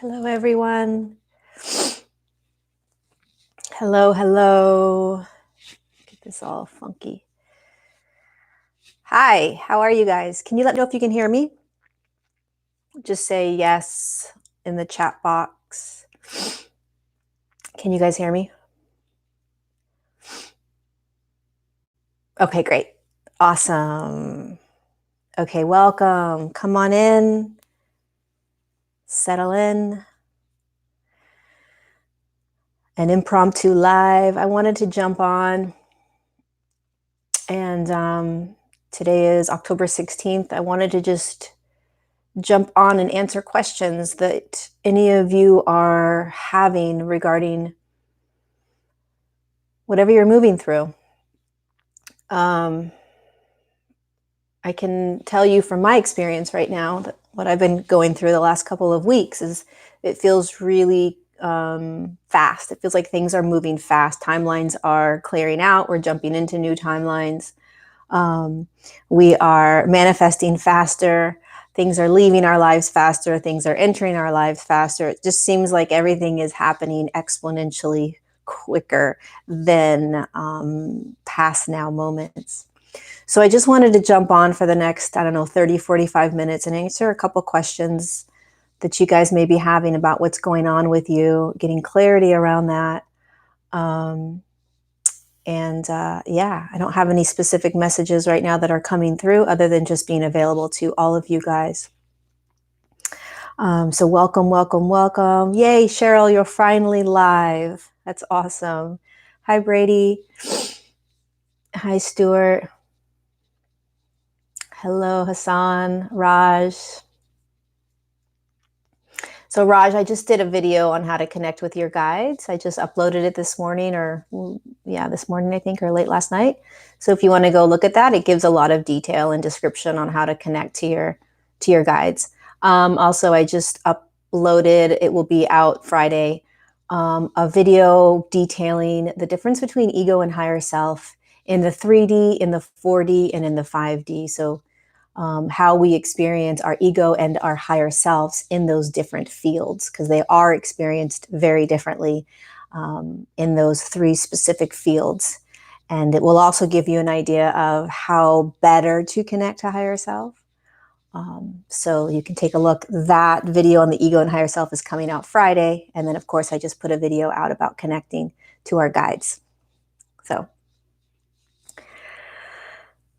Hello, everyone. Hello, hello. Get this all funky. Hi, how are you guys? Can you let me know if you can hear me? Just say yes in the chat box. Can you guys hear me? Okay, great. Awesome. Okay, welcome. Come on in. Settle in. An impromptu live. I wanted to jump on. And today is October 16th. I wanted to just jump on and answer questions that any of you are having regarding whatever you're moving through. I can tell you from my experience right now that what I've been going through the last couple of weeks is it feels really fast. It feels like things are moving fast. Timelines are clearing out. We're jumping into new timelines. We are manifesting faster. Things are leaving our lives faster. Things are entering our lives faster. It just seems like everything is happening exponentially quicker than past now moments. So I just wanted to jump on for the next, 30, 45 minutes and answer a couple questions that you guys may be having about what's going on with you, getting clarity around that. Yeah, I don't have any specific messages right now that are coming through other than just being available to all of you guys. So welcome, welcome, welcome. Yay, Cheryl, you're finally live. That's awesome. Hi, Brady. Hi, Stuart. Hello, Hassan, Raj. So Raj, I just did a video on how to connect with your guides. I just uploaded it this morning this morning, I think, or late last night. So if you want to go look at that, it gives a lot of detail and description on how to connect to your guides. Also, I just uploaded, it will be out Friday, a video detailing the difference between ego and higher self in the 3D, in the 4D, and in the 5D. So how we experience our ego and our higher selves in those different fields, because they are experienced very differently in those three specific fields. And it will also give you an idea of how better to connect to higher self. So you can take a look. That video on the ego and higher self is coming out Friday. And then, of course, I just put a video out about connecting to our guides. So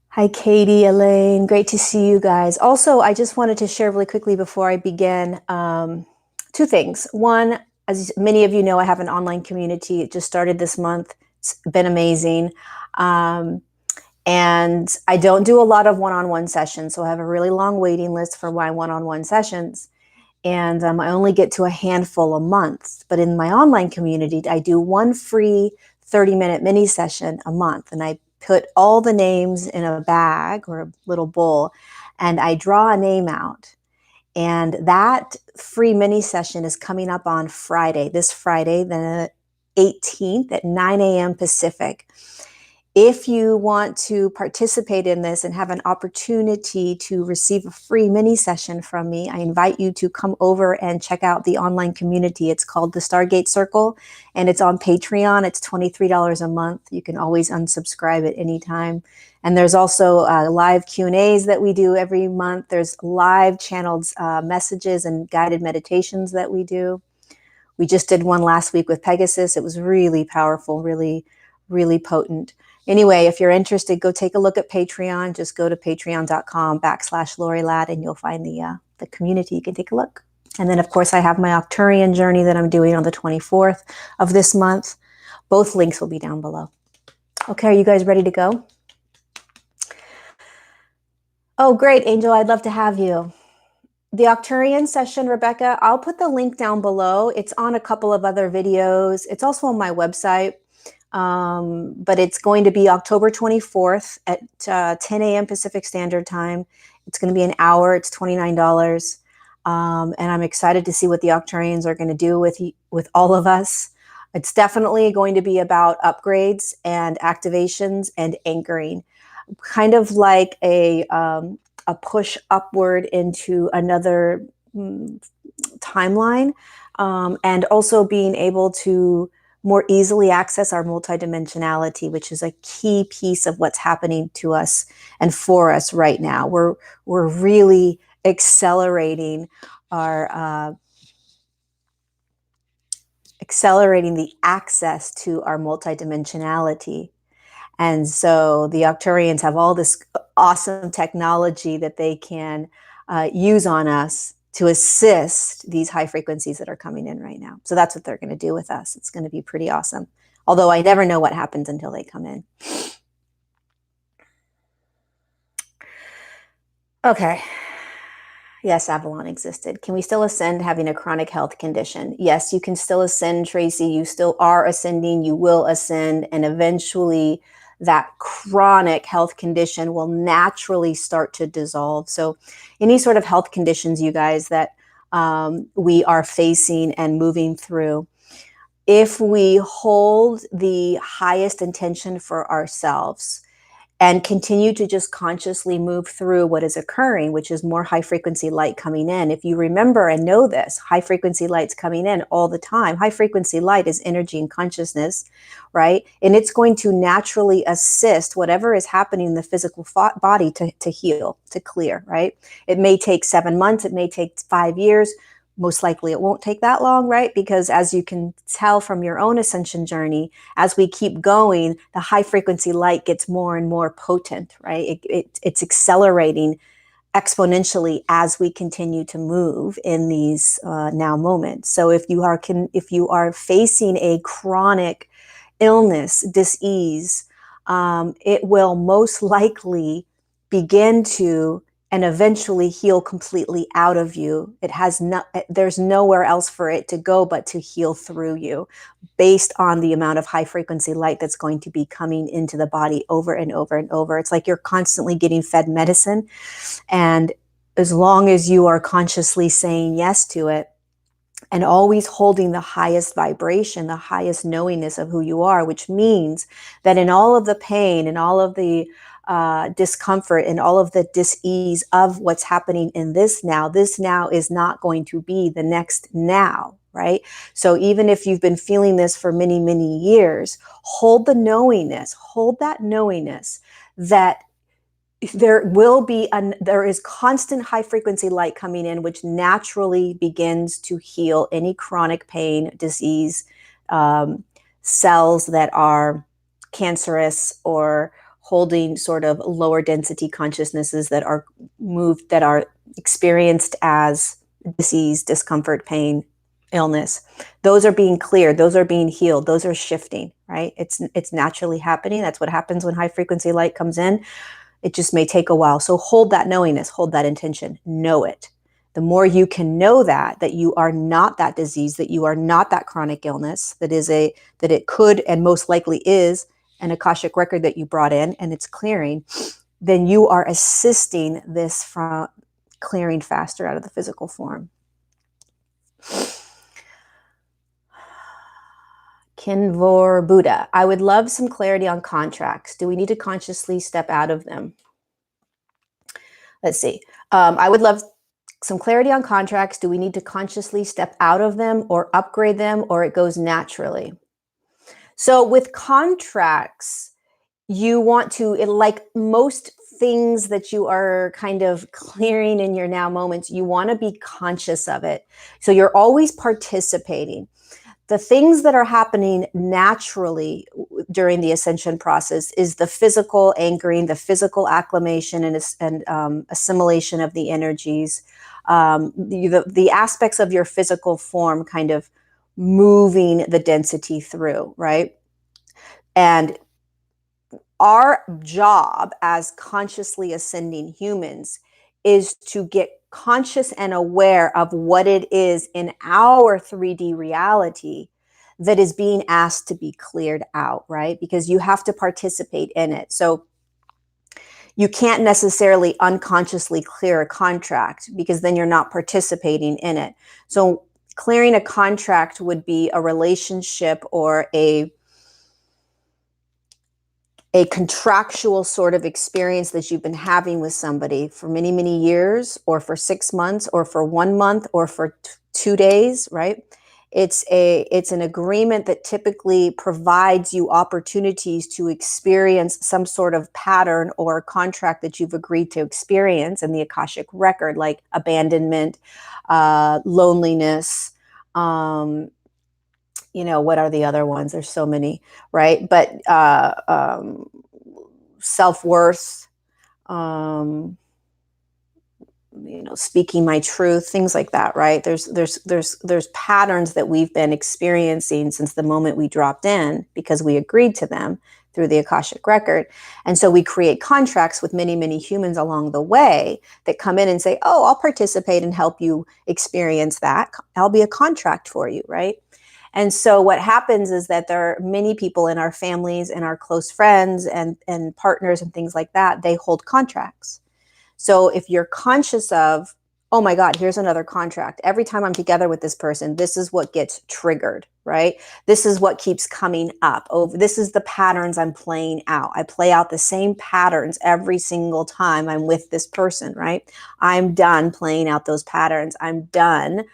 hi, Katie, Elaine. Great to see you guys. Also, I just wanted to share really quickly before I begin two things. One, as many of you know, I have an online community. It just started this month. It's been amazing. And I don't do a lot of one-on-one sessions, so I have a really long waiting list for my one-on-one sessions. And I only get to a handful a month. But in my online community, I do one free 30-minute mini session a month. And I put all the names in a bag or a little bowl, and I draw a name out. And that free mini session is coming up on Friday, this Friday, the 18th at 9 a.m. Pacific. If you want to participate in this and have an opportunity to receive a free mini session from me, I invite you to come over and check out the online community. It's called the StarGate Circle, and it's on Patreon. It's $23 a month. You can always unsubscribe at any time. And there's also live Q&As that we do every month. There's live channeled messages and guided meditations that we do. We just did one last week with Pegasus. It was really powerful, really, really potent. Anyway, if you're interested, go take a look at Patreon. Just go to patreon.com/Lori Ladd and you'll find the community. You can take a look. And then, of course, I have my Octarian journey that I'm doing on the 24th of this month. Both links will be down below. Okay, are you guys ready to go? Oh, great, Angel. I'd love to have you. The Octarians Session, Rebecca, I'll put the link down below. It's on a couple of other videos. It's also on my website. But it's going to be October 24th at 10 a.m. Pacific Standard Time. It's going to be an hour. It's $29. And I'm excited to see what the Octarians are going to do with all of us. It's definitely going to be about upgrades and activations and anchoring, kind of like a push upward into another timeline, and also being able to more easily access our multidimensionality, which is a key piece of what's happening to us and for us right now. We're really accelerating our accelerating the access to our multidimensionality. And so the Octarians have all this awesome technology that they can use on us to assist these high frequencies that are coming in right now. So that's what they're going to do with us. It's going to be pretty awesome. Although I never know what happens until they come in. Okay. Yes, Avalon existed. Can we still ascend having a chronic health condition? Yes, you can still ascend, Tracy. You still are ascending. You will ascend. And eventually that chronic health condition will naturally start to dissolve. So any sort of health conditions, you guys, that we are facing and moving through, if we hold the highest intention for ourselves and continue to just consciously move through what is occurring, which is more high frequency light coming in. If you remember and know this, high frequency light's coming in all the time. High frequency light is energy and consciousness, right? And it's going to naturally assist whatever is happening in the physical body to heal, to clear, right? It may take 7 months, it may take 5 years. Most likely it won't take that long, right? Because as you can tell from your own ascension journey, as we keep going, the high frequency light gets more and more potent, right? It's accelerating exponentially as we continue to move in these now moments. So if you are facing a chronic illness, dis-ease, it will most likely begin to and eventually heal completely out of you. There's nowhere else for it to go but to heal through you, based on the amount of high frequency light that's going to be coming into the body over and over and over. It's like you're constantly getting fed medicine. And as long as you are consciously saying yes to it, and always holding the highest vibration, the highest knowingness of who you are, which means that in all of the pain and all of the discomfort and all of the dis-ease of what's happening in this now is not going to be the next now, right? So even if you've been feeling this for many, many years, hold that knowingness that there is constant high frequency light coming in, which naturally begins to heal any chronic pain, disease, cells that are cancerous or holding sort of lower density consciousnesses that are experienced as disease, discomfort, pain, illness. Those are being cleared. Those are being healed. Those are shifting, right? It's naturally happening. That's what happens when high frequency light comes in. It just may take a while. So hold that knowingness, hold that intention, know it. The more you can know that you are not that disease, that you are not that chronic illness, that it could and most likely is an Akashic record that you brought in and it's clearing, then you are assisting this from clearing faster out of the physical form. Kinvor Buddha, I would love some clarity on contracts. Do we need to consciously step out of them? Let's see. I would love some clarity on contracts. Do we need to consciously step out of them or upgrade them, or it goes naturally? So with contracts, you want to, like most things that you are kind of clearing in your now moments, you want to be conscious of it. So you're always participating. The things that are happening naturally during the ascension process is the physical anchoring, the physical acclimation and assimilation of the energies, the aspects of your physical form kind of moving the density through, right? And our job as consciously ascending humans is to get conscious and aware of what it is in our 3D reality that is being asked to be cleared out, right? Because you have to participate in it. So you can't necessarily unconsciously clear a contract because then you're not participating in it. So clearing a contract would be a relationship or a contractual sort of experience that you've been having with somebody for many, many years, or for 6 months, or for 1 month, or for 2 days, right? It's an agreement that typically provides you opportunities to experience some sort of pattern or contract that you've agreed to experience in the Akashic record, like abandonment, loneliness, what are the other ones? There's so many, right? But self-worth, speaking my truth, things like that, right? There's patterns that we've been experiencing since the moment we dropped in because we agreed to them through the Akashic record. And so we create contracts with many, many humans along the way that come in and say, oh, I'll participate and help you experience that. I'll be a contract for you, right? And so what happens is that there are many people in our families and our close friends and partners and things like that, they hold contracts. So if you're conscious of, oh my God, here's another contract. Every time I'm together with this person, this is what gets triggered, right? This is what keeps coming up. Oh, this is the patterns I'm playing out. I play out the same patterns every single time I'm with this person, right? I'm done playing out those patterns. I'm done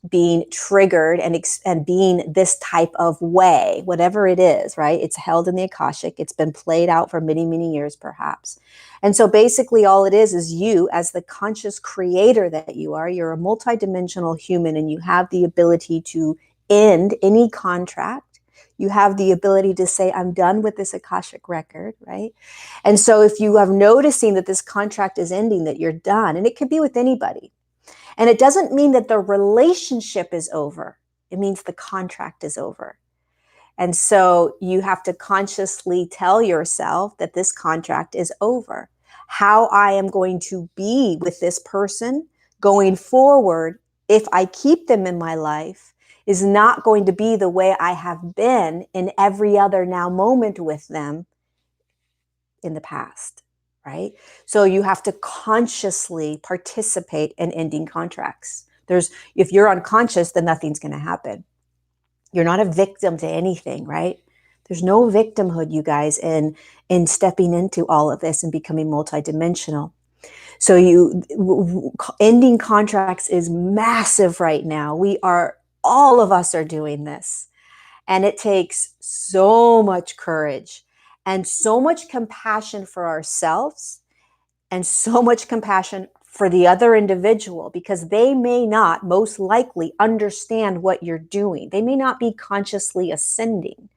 being triggered and being this type of way, whatever it is, right? It's held in the Akashic. It's been played out for many, many years, perhaps. And so basically all it is you as the conscious creator that you are, you're a multidimensional human and you have the ability to end any contract. You have the ability to say, I'm done with this Akashic record, right? And so if you are noticing that this contract is ending, that you're done, and it could be with anybody. And it doesn't mean that the relationship is over. It means the contract is over. And so you have to consciously tell yourself that this contract is over. How I am going to be with this person going forward, if I keep them in my life, is not going to be the way I have been in every other now moment with them in the past. Right? So you have to consciously participate in ending contracts. If you're unconscious, then nothing's going to happen. You're not a victim to anything, right? There's no victimhood, you guys, in stepping into all of this and becoming multidimensional. So ending contracts is massive right now. All of us are doing this. And it takes so much courage and so much compassion for ourselves and so much compassion for the other individual, because they may not most likely understand what you're doing. They may not be consciously ascending.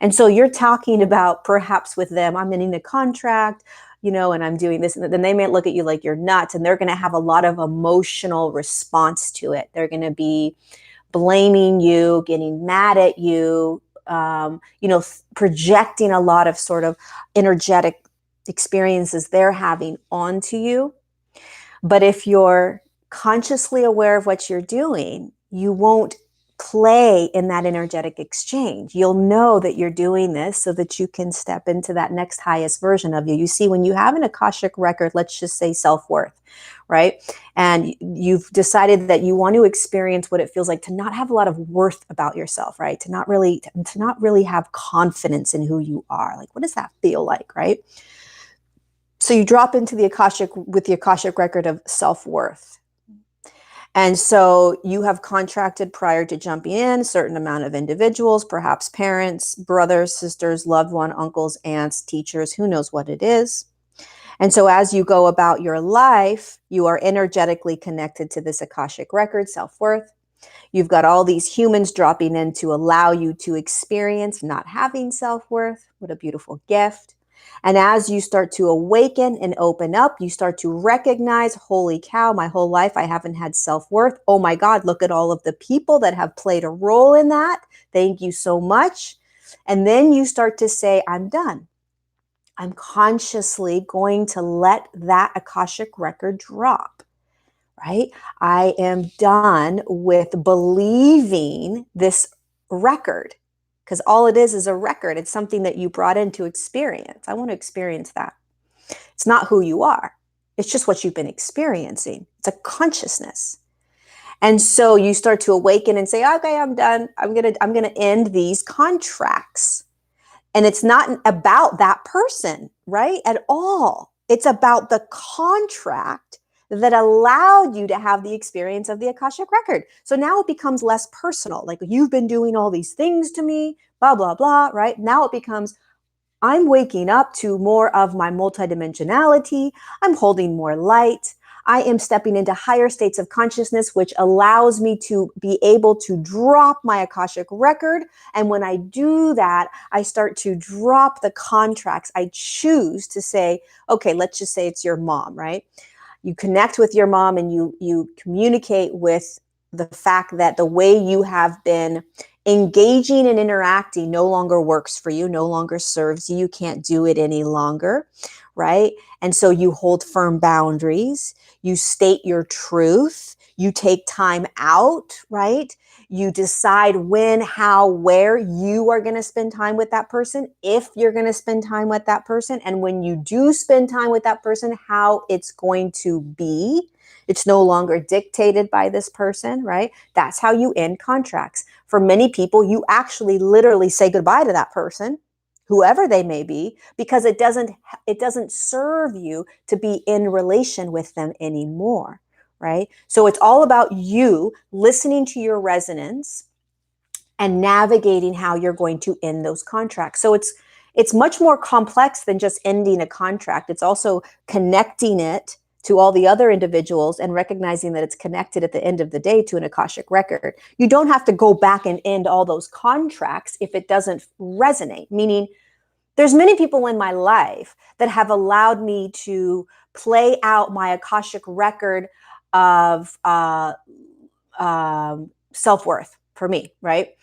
And so you're talking about perhaps with them, I'm ending a contract, and I'm doing this. And then they may look at you like you're nuts, and they're going to have a lot of emotional response to it. They're going to be blaming you, getting mad at you, projecting a lot of sort of energetic experiences they're having onto you. But if you're consciously aware of what you're doing, you won't play in that energetic exchange. You'll know that you're doing this so that you can step into that next highest version of you. You see, when you have an Akashic record, let's just say self-worth, right? And you've decided that you want to experience what it feels like to not have a lot of worth about yourself, right? To not really have confidence in who you are. Like, what does that feel like, right? So you drop into the Akashic with the Akashic record of self-worth. And so you have contracted prior to jumping in a certain amount of individuals, perhaps parents, brothers, sisters, loved one, uncles, aunts, teachers, who knows what it is. And so as you go about your life, you are energetically connected to this Akashic record, self-worth. You've got all these humans dropping in to allow you to experience not having self-worth. What a beautiful gift. And as you start to awaken and open up, you start to recognize, holy cow, my whole life I haven't had self-worth. Oh my God, look at all of the people that have played a role in that. Thank you so much. And then you start to say, I'm done. I'm consciously going to let that Akashic record drop, right? I am done with believing this record. Because all it is a record. It's something that you brought in to experience. I want to experience that. It's not who you are. It's just what you've been experiencing. It's a consciousness. And so you start to awaken and say, okay, I'm done. I'm gonna end these contracts. And it's not about that person, right? At all. It's about the contract that allowed you to have the experience of the Akashic record. So now it becomes less personal. Like, you've been doing all these things to me, blah, blah, blah, right? Now it becomes, I'm waking up to more of my multidimensionality. I'm holding more light. I am stepping into higher states of consciousness, which allows me to be able to drop my Akashic record. And when I do that, I start to drop the contracts. I choose to say, okay, let's just say it's your mom, right? You connect with your mom and you communicate with the fact that the way you have been engaging and interacting no longer works for you, no longer serves you. You can't do it any longer, right? And so you hold firm boundaries. You state your truth. You take time out, right? You decide when, how, where you are going to spend time with that person, if you're going to spend time with that person. And when you do spend time with that person, how it's going to be. It's no longer dictated by this person, right? That's how you end contracts. For many people, you actually literally say goodbye to that person, whoever they may be, because it doesn't serve you to be in relation with them anymore, right? So it's all about you listening to your resonance and navigating how you're going to end those contracts. So it's much more complex than just ending a contract. It's also connecting it to all the other individuals and recognizing that it's connected at the end of the day to an Akashic record. You don't have to go back and end all those contracts if it doesn't resonate, meaning there's many people in my life that have allowed me to play out my Akashic record of self-worth for me, right?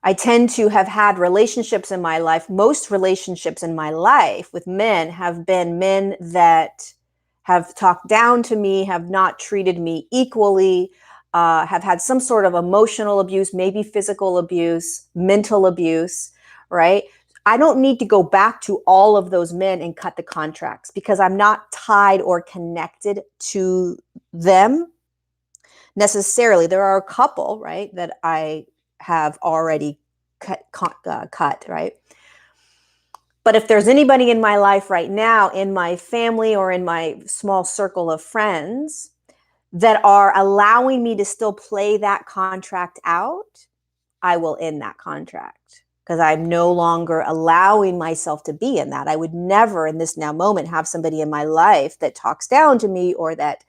I tend to have had relationships in my life. Most relationships in my life with men have been men that have talked down to me, have not treated me equally, have had some sort of emotional abuse, maybe physical abuse, mental abuse, right? I don't need to go back to all of those men and cut the contracts because I'm not tied or connected to them necessarily. There are a couple, right, that I have already cut, right? But if there's anybody in my life right now, in my family or in my small circle of friends that are allowing me to still play that contract out, I will end that contract because I'm no longer allowing myself to be in that. I would never in this now moment have somebody in my life that talks down to me or that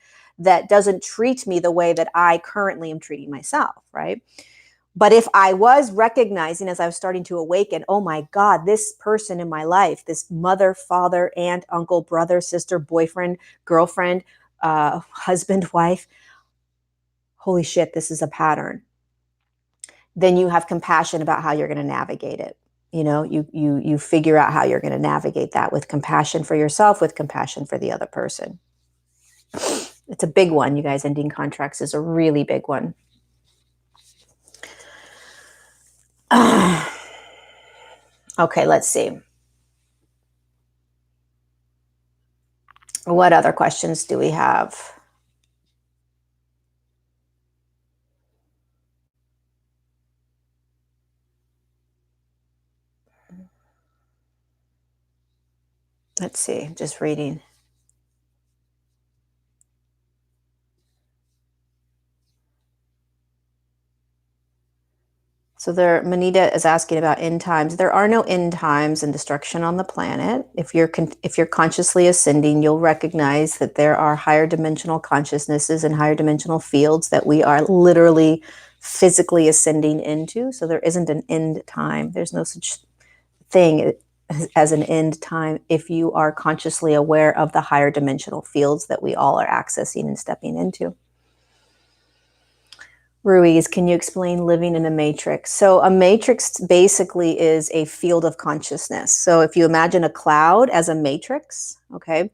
doesn't treat me the way that I currently am treating myself, right? But if I was recognizing as I was starting to awaken, oh my God, this person in my life, this mother, father, aunt, uncle, brother, sister, boyfriend, girlfriend, husband, wife, holy shit, this is a pattern. Then you have compassion about how you're going to navigate it. You know, you figure out how you're going to navigate that with compassion for yourself, with compassion for the other person. It's a big one, you guys. Ending contracts is a really big one. Okay, let's see. What other questions do we have? Let's see, just reading. So Manita is asking about end times. There are no end times and destruction on the planet. If you're consciously ascending, you'll recognize that there are higher dimensional consciousnesses and higher dimensional fields that we are literally physically ascending into. So there isn't an end time. There's no such thing as an end time if you are consciously aware of the higher dimensional fields that we all are accessing and stepping into. Ruiz, can you explain living in a matrix? So a matrix basically is a field of consciousness. So if you imagine a cloud as a matrix, okay,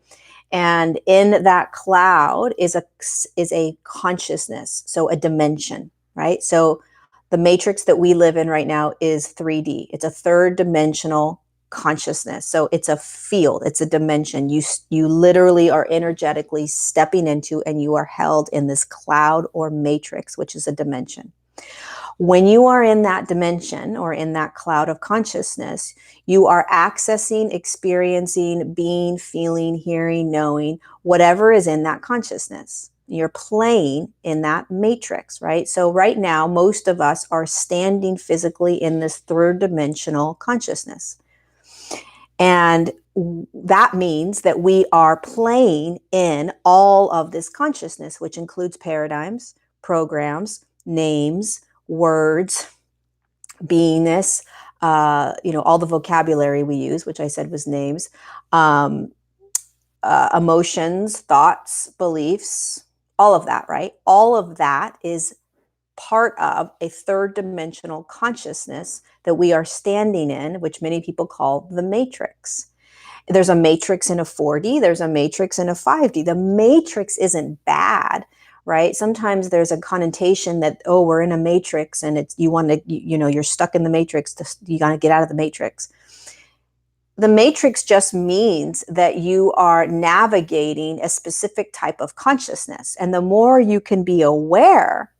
and in that cloud is a consciousness, so a dimension, right? So the matrix that we live in right now is 3D. It's a third dimensional consciousness. So it's a field, it's a dimension. You literally are energetically stepping into, and you are held in this cloud or matrix, which is a dimension. When you are in that dimension or in that cloud of consciousness, you are accessing, experiencing, being, feeling, hearing, knowing, whatever is in that consciousness. You're playing in that matrix, right? So right now, most of us are standing physically in this third dimensional consciousness. And that means that we are playing in all of this consciousness, which includes paradigms, programs, names, words, beingness, all the vocabulary we use, which I said was names, emotions, thoughts, beliefs, all of that, right? All of that is part of a third dimensional consciousness that we are standing in, which many people call the matrix. There's a matrix in a 4D, there's a matrix in a 5D. The matrix isn't bad, right? Sometimes there's a connotation that, oh, we're in a matrix and it's, you want to, you're stuck in the matrix, you got to get out of the matrix. The matrix just means that you are navigating a specific type of consciousness. And the more you can be aware,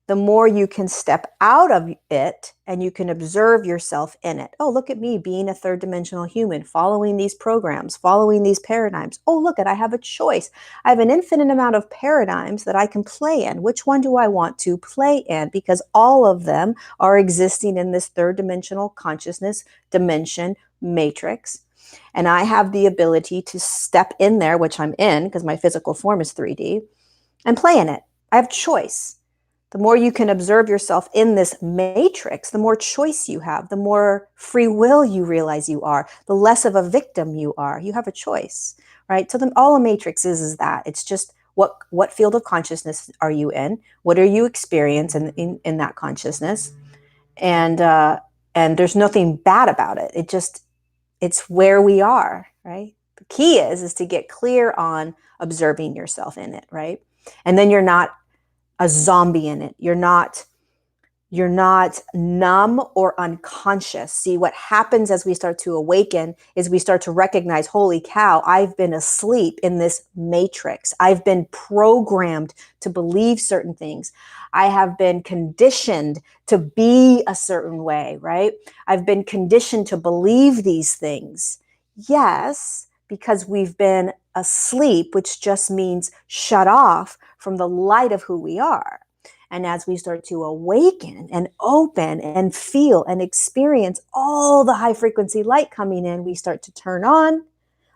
the more you can step out of it and you can observe yourself in it. Oh, look at me being a third dimensional human, following these programs, following these paradigms. Oh, look at, I have a choice. I have an infinite amount of paradigms that I can play in. Which one do I want to play in? Because all of them are existing in this third dimensional consciousness dimension matrix. And I have the ability to step in there, which I'm in because my physical form is 3D, and play in it. I have choice. The more you can observe yourself in this matrix, the more choice you have, the more free will you realize you are, the less of a victim you are. You have a choice, right? So all a matrix is that. It's just what field of consciousness are you in? What are you experiencing in that consciousness? And there's nothing bad about it. It's where we are, right? The key is to get clear on observing yourself in it, right? And then you're not a zombie in it. You're not numb or unconscious. See, what happens as we start to awaken is we start to recognize, holy cow, I've been asleep in this matrix. I've been programmed to believe certain things. I have been conditioned to be a certain way, right? I've been conditioned to believe these things. Yes, because we've been asleep, which just means shut off from the light of who we are. And as we start to awaken and open and feel and experience all the high frequency light coming in, we start to turn on,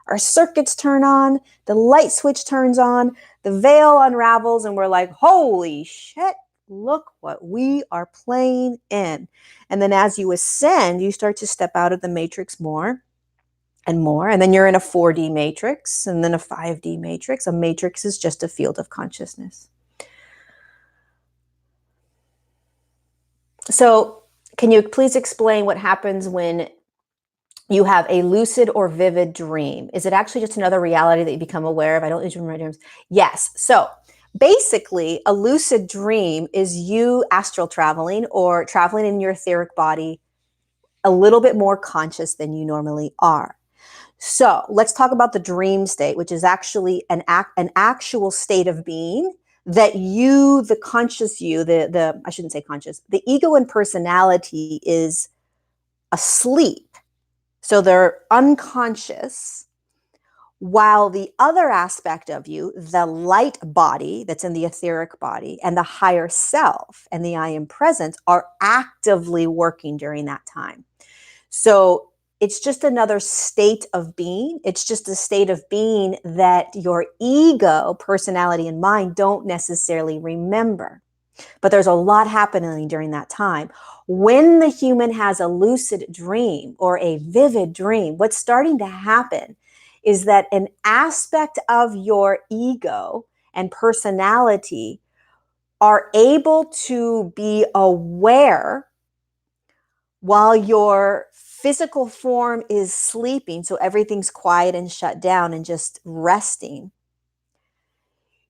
our circuits turn on, the light switch turns on, the veil unravels, and we're like, holy shit, look what we are playing in. And then as you ascend, you start to step out of the matrix more and more. And then you're in a 4D matrix and then a 5D matrix. A matrix is just a field of consciousness. So can you please explain what happens when you have a lucid or vivid dream? Is it actually just another reality that you become aware of? I don't usually remember dreams. Yes. So basically, a lucid dream is you astral traveling or traveling in your etheric body a little bit more conscious than you normally are. So let's talk about the dream state, which is actually an actual state of being that you, the conscious you, I shouldn't say conscious, the ego and personality is asleep. So they're unconscious, while the other aspect of you, the light body that's in the etheric body and the higher self and the I am present are actively working during that time. So it's just another state of being. It's just a state of being that your ego, personality, and mind don't necessarily remember. But there's a lot happening during that time. When the human has a lucid dream or a vivid dream, what's starting to happen is that an aspect of your ego and personality are able to be aware while your physical form is sleeping, so everything's quiet and shut down and just resting.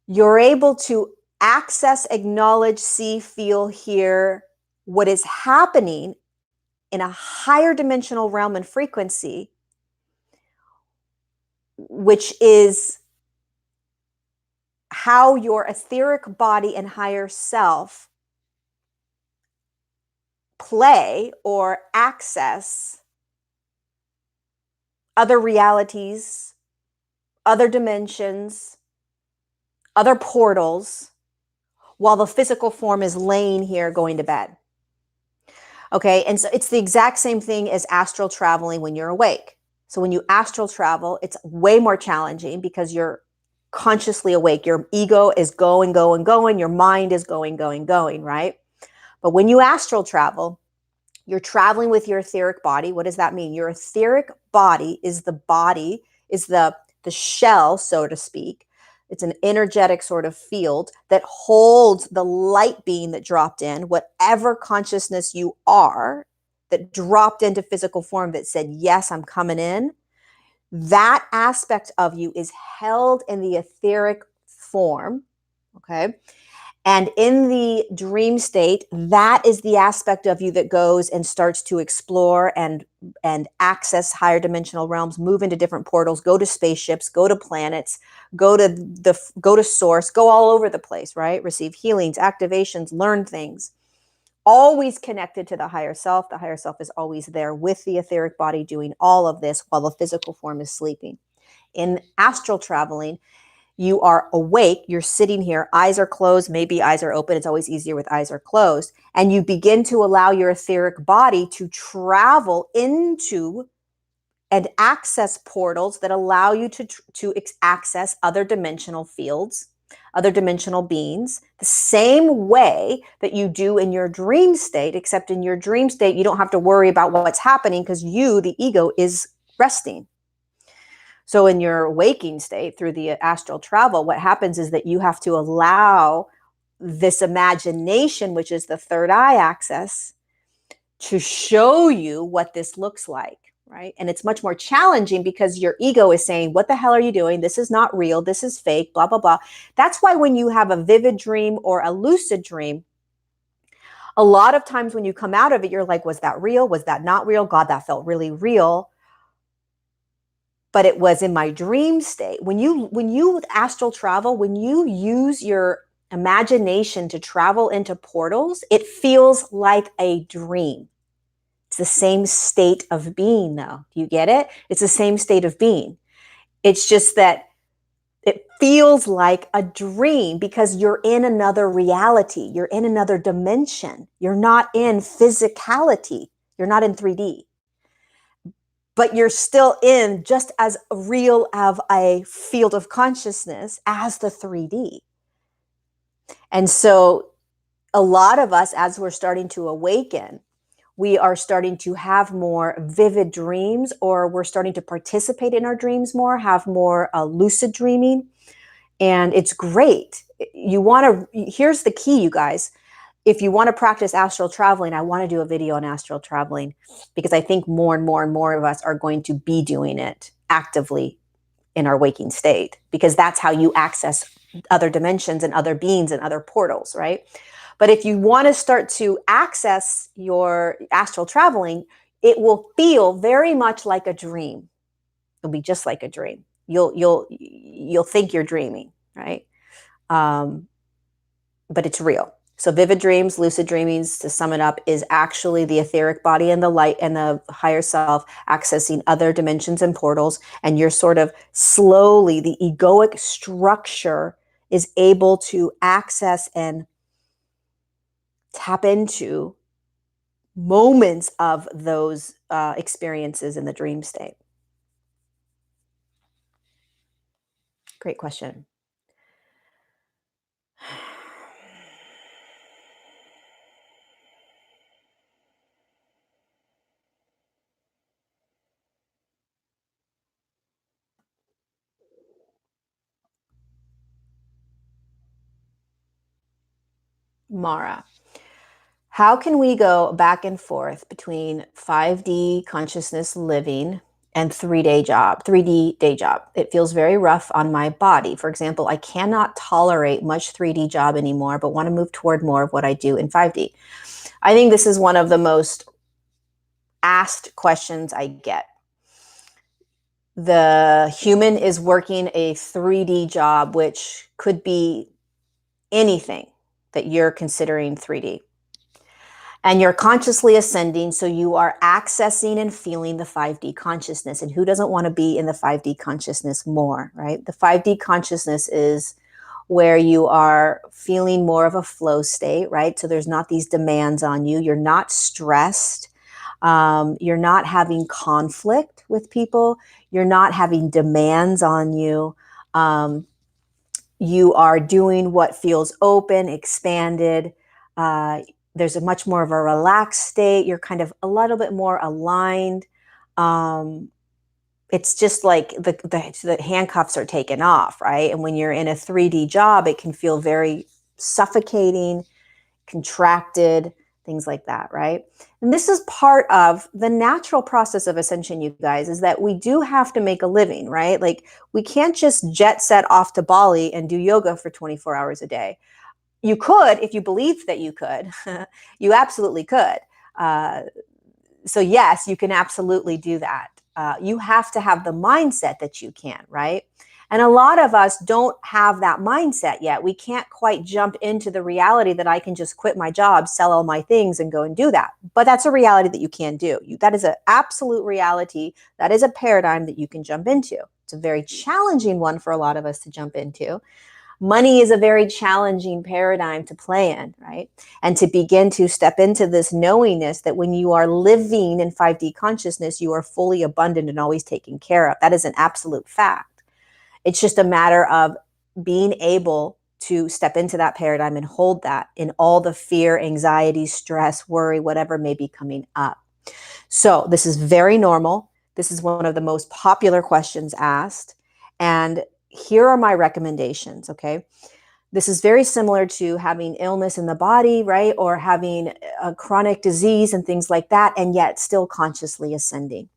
You're able to access, acknowledge, see, feel, hear what is happening in a higher dimensional realm and frequency, which is how your etheric body and higher self play or access other realities, other dimensions, other portals, while the physical form is laying here going to bed. Okay, and so it's the exact same thing as astral traveling when you're awake. So when you astral travel, it's way more challenging because you're consciously awake. Your ego is going, going, going. Your mind is going, going, going, right? But when you astral travel, you're traveling with your etheric body. What does that mean? Your etheric body, is the shell, so to speak. It's an energetic sort of field that holds the light being that dropped in, whatever consciousness you are that dropped into physical form that said, yes, I'm coming in. That aspect of you is held in the etheric form. Okay. And in the dream state, that is the aspect of you that goes and starts to explore and access higher dimensional realms, move into different portals, go to spaceships, go to planets, go to source, go all over the place, right? Receive healings, activations, learn things. Always connected to the higher self. The higher self is always there with the etheric body doing all of this while the physical form is sleeping. In astral traveling, you are awake, you're sitting here, eyes are closed, maybe eyes are open. It's always easier with eyes are closed. And you begin to allow your etheric body to travel into and access portals that allow you to access other dimensional fields, other dimensional beings, the same way that you do in your dream state, except in your dream state, you don't have to worry about what's happening because you, the ego, is resting. So in your waking state through the astral travel, what happens is that you have to allow this imagination, which is the third eye access, to show you what this looks like, right? And it's much more challenging because your ego is saying, what the hell are you doing? This is not real. This is fake, blah, blah, blah. That's why when you have a vivid dream or a lucid dream, a lot of times when you come out of it, you're like, was that real? Was that not real? God, that felt really real. But it was in my dream state. When you astral travel, when you use your imagination to travel into portals, it feels like a dream. It's the same state of being, though. Do you get it? It's the same state of being. It's just that it feels like a dream because you're in another reality. You're in another dimension. You're not in physicality. You're not in 3D. But you're still in just as real of a field of consciousness as the 3D. And so a lot of us, as we're starting to awaken, we are starting to have more vivid dreams, or we're starting to participate in our dreams more, have more lucid dreaming. And it's great. Here's the key, you guys. If you want to practice astral traveling, I want to do a video on astral traveling because I think more and more and more of us are going to be doing it actively in our waking state, because that's how you access other dimensions and other beings and other portals, right? But if you want to start to access your astral traveling, it will feel very much like a dream. It'll be just like a dream. You'll think you're dreaming, right? But it's real. So vivid dreams, lucid dreamings, to sum it up, is actually the etheric body and the light and the higher self accessing other dimensions and portals. And you're sort of slowly, the egoic structure is able to access and tap into moments of those experiences in the dream state. Great question. Mara, how can we go back and forth between 5D consciousness living and 3D day job? It feels very rough on my body. For example, I cannot tolerate much 3D job anymore, but want to move toward more of what I do in 5D. I think this is one of the most asked questions I get. The human is working a 3D job, which could be anything that you're considering 3D. And you're consciously ascending, so you are accessing and feeling the 5D consciousness. And who doesn't want to be in the 5D consciousness more, right? The 5D consciousness is where you are feeling more of a flow state, right? So there's not these demands on you. You're not stressed. You're not having conflict with people. You're not having demands on you. You are doing what feels open, expanded. There's a much more of a relaxed state. You're kind of a little bit more aligned. It's just like the handcuffs are taken off, right? And when you're in a 3D job, it can feel very suffocating, contracted, things like that, right? And this is part of the natural process of ascension, you guys, is that we do have to make a living, right? Like we can't just jet set off to Bali and do yoga for 24 hours a day. You could, if you believed that you could, you absolutely could. So yes, you can absolutely do that. You have to have the mindset that you can, right? And a lot of us don't have that mindset yet. We can't quite jump into the reality that I can just quit my job, sell all my things and go and do that. But that's a reality that you can do. That is an absolute reality. That is a paradigm that you can jump into. It's a very challenging one for a lot of us to jump into. Money is a very challenging paradigm to play in, right? And to begin to step into this knowingness that when you are living in 5D consciousness, you are fully abundant and always taken care of. That is an absolute fact. It's just a matter of being able to step into that paradigm and hold that in all the fear, anxiety, stress, worry, whatever may be coming up. So this is very normal. This is one of the most popular questions asked. And here are my recommendations, okay? This is very similar to having illness in the body, right? Or having a chronic disease and things like that, and yet still consciously ascending.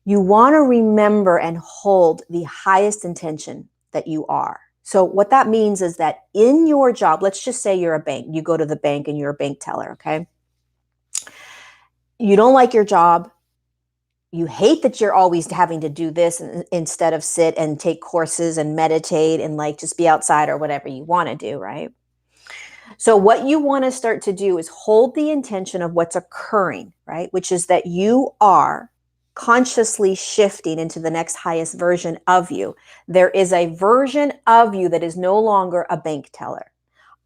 You want to remember and hold the highest intention that you are. So what that means is that in your job, let's just say you're a bank, you go to the bank and you're a bank teller, okay? You don't like your job. You hate that you're always having to do this instead of sit and take courses and meditate and like just be outside or whatever you want to do, right? So what you want to start to do is hold the intention of what's occurring, right? Which is that you are consciously shifting into the next highest version of you. There is a version of you that is no longer a bank teller.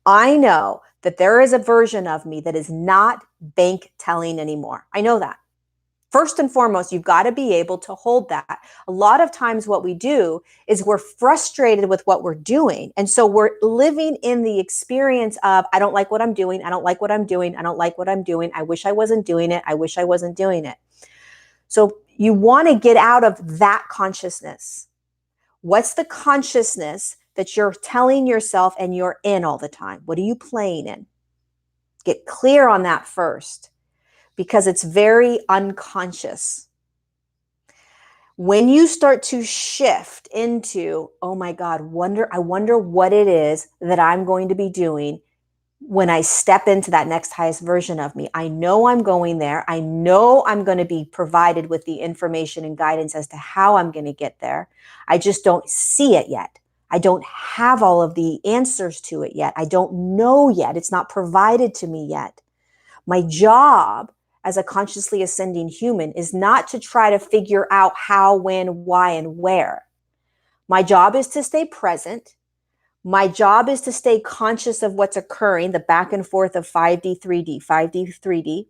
I know that there is a version of me that is not bank telling anymore. I know that. First and foremost, you've got to be able to hold that. A lot of times what we do is we're frustrated with what we're doing. And so we're living in the experience of, I don't like what I'm doing. I don't like what I'm doing. I don't like what I'm doing. I wish I wasn't doing it. I wish I wasn't doing it. So you want to get out of that consciousness. What's the consciousness that you're telling yourself and you're in all the time? What are you playing in? Get clear on that first, because it's very unconscious. When you start to shift into, oh my God, I wonder what it is that I'm going to be doing when I step into that next highest version of me. I know I'm going there. I know I'm going to be provided with the information and guidance as to how I'm going to get there. I just don't see it yet. I don't have all of the answers to it yet. I don't know yet. It's not provided to me yet. My job as a consciously ascending human is not to try to figure out how, when, why, and where. My job is to stay present. My job is to stay conscious of what's occurring, the back and forth of 5D, 3D, 5D, 3D,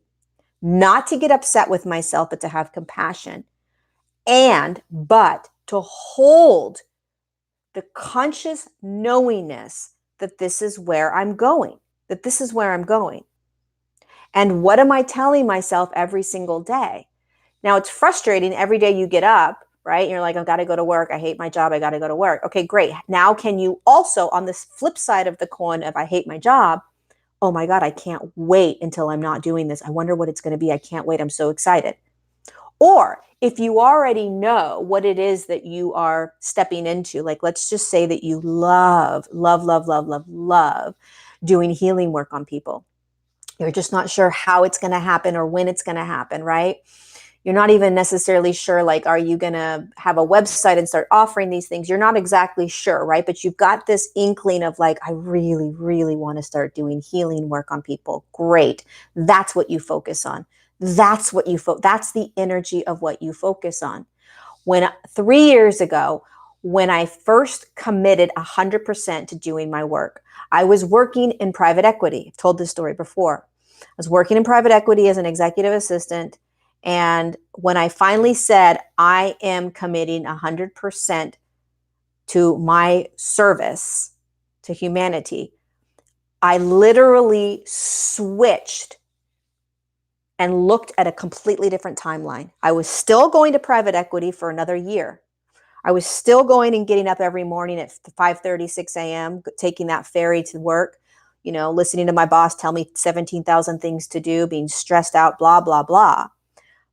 not to get upset with myself, but to have compassion, but to hold the conscious knowingness that this is where I'm going, that this is where I'm going. And what am I telling myself every single day? Now, it's frustrating every day you get up, right? You're like, I've got to go to work. I hate my job. I got to go to work. Okay, great. Now, can you also, on this flip side of the coin of I hate my job, oh my God, I can't wait until I'm not doing this. I wonder what it's going to be. I can't wait. I'm so excited. Or if you already know what it is that you are stepping into, like let's just say that you love doing healing work on people. You're just not sure how it's going to happen or when it's going to happen, right? You're not even necessarily sure, like, are you going to have a website and start offering these things? You're not exactly sure, right? But you've got this inkling of like, I really, really want to start doing healing work on people. Great. That's what you focus on. That's what you that's the energy of what you focus on. When 3 years ago, when I first committed 100% to doing my work, I was working in private equity. I've told this story before. I was working in private equity as an executive assistant. And when I finally said, I am committing 100% to my service to humanity, I literally switched and looked at a completely different timeline. I was still going to private equity for another year. I was still going and getting up every morning at 5:30, 6 a.m., taking that ferry to work, listening to my boss tell me 17,000 things to do, being stressed out, blah, blah, blah.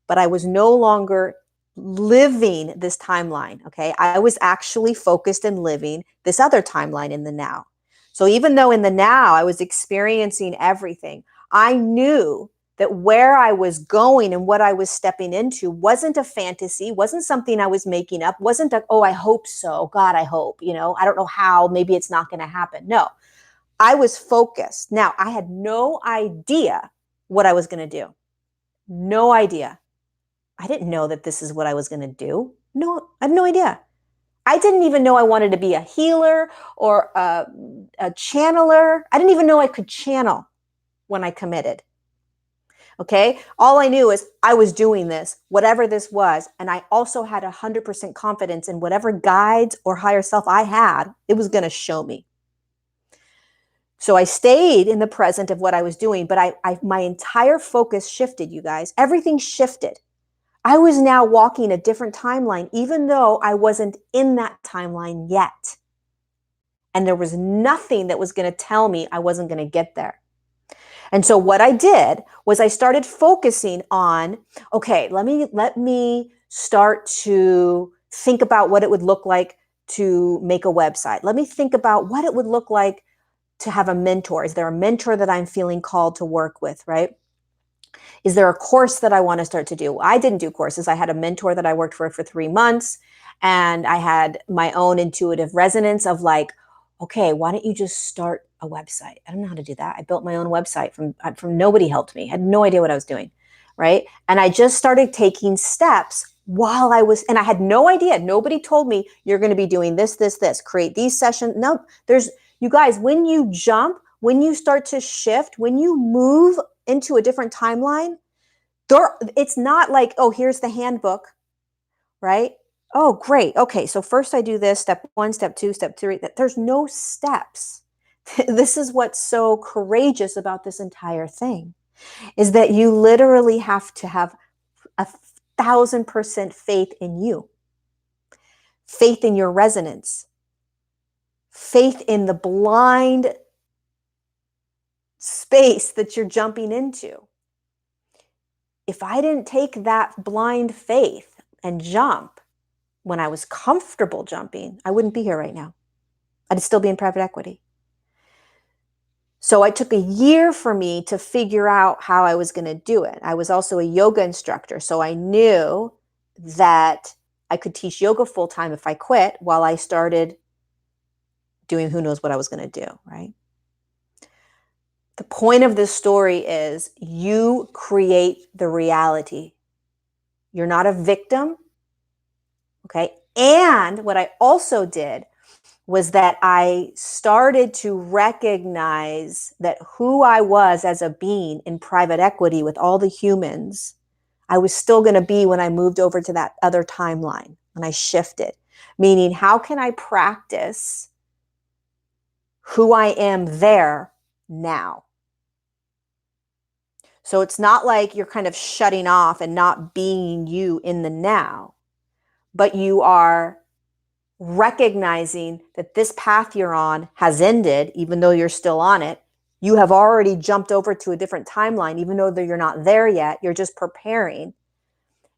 But I was no longer living this timeline, okay? I was actually focused and living this other timeline in the now. So even though in the now I was experiencing everything, I knew that where I was going and what I was stepping into wasn't a fantasy, wasn't something I was making up, wasn't a, oh, I hope so. God, I hope, I don't know how, maybe it's not going to happen. No, I was focused. Now, I had no idea what I was going to do. No idea. I didn't know that this is what I was going to do. No, I had no idea. I didn't even know I wanted to be a healer or a channeler. I didn't even know I could channel when I committed. Okay. All I knew is I was doing this, whatever this was. And I also had 100% confidence in whatever guides or higher self I had, it was going to show me. So I stayed in the present of what I was doing, but my entire focus shifted, you guys. Everything shifted. I was now walking a different timeline, even though I wasn't in that timeline yet. And there was nothing that was going to tell me I wasn't going to get there. And so what I did was I started focusing on, okay, let me start to think about what it would look like to make a website. Let me think about what it would look like to have a mentor. Is there a mentor that I'm feeling called to work with, right? Is there a course that I want to start to do? I didn't do courses. I had a mentor that I worked for 3 months, and I had my own intuitive resonance of like, okay, why don't you just start a website? I don't know how to do that. I built my own website from nobody helped me. I had no idea what I was doing, right? And I just started taking steps while I was, and I had no idea. Nobody told me you're going to be doing this, create these sessions. No, you guys, when you jump, when you start to shift, when you move into a different timeline, it's not like, oh, here's the handbook, right? Oh, great. Okay, so first I do this, step 1, step 2, step 3. There's no steps. This is what's so courageous about this entire thing, is that you literally have to have 1,000% faith in you, faith in your resonance, faith in the blind space that you're jumping into. If I didn't take that blind faith and jump when I was comfortable jumping, I wouldn't be here right now. I'd still be in private equity. So it took a year for me to figure out how I was going to do it. I was also a yoga instructor, so I knew that I could teach yoga full time if I quit while I started doing who knows what I was going to do, right? The point of this story is you create the reality. You're not a victim, okay? And what I also did was that I started to recognize that who I was as a being in private equity with all the humans, I was still going to be when I moved over to that other timeline, when I shifted. Meaning, how can I practice who I am there now? So it's not like you're kind of shutting off and not being you in the now, but you are recognizing that this path you're on has ended, even though you're still on it. You have already jumped over to a different timeline, even though you're not there yet. You're just preparing.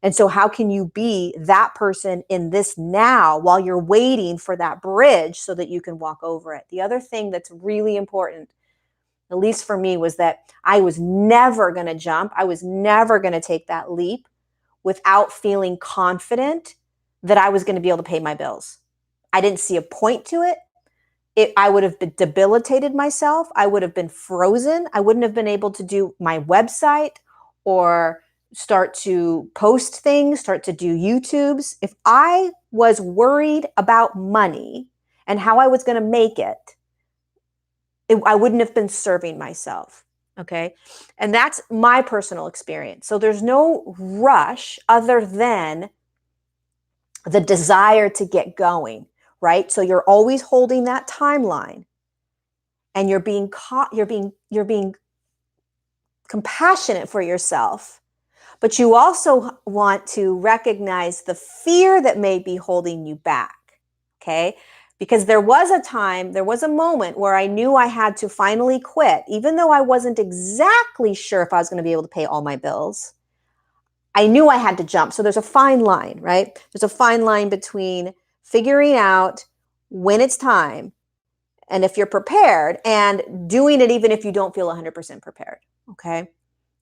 And so how can you be that person in this now while you're waiting for that bridge so that you can walk over it? The other thing that's really important, at least for me, was that I was never going to jump. I was never going to take that leap without feeling confident that I was going to be able to pay my bills. I didn't see a point to it. I would have been debilitated myself. I would have been frozen. I wouldn't have been able to do my website or start to post things, start to do YouTubes. If I was worried about money and how I was going to make it, I wouldn't have been serving myself. Okay. And that's my personal experience. So there's no rush other than the desire to get going, right? So you're always holding that timeline, and you're being compassionate for yourself, but you also want to recognize the fear that may be holding you back. Okay? Because there was a moment where I knew I had to finally quit, even though I wasn't exactly sure if I was going to be able to pay all my bills. I knew I had to jump. So there's a fine line, right? There's a fine line between figuring out when it's time and if you're prepared, and doing it even if you don't feel 100% prepared, okay?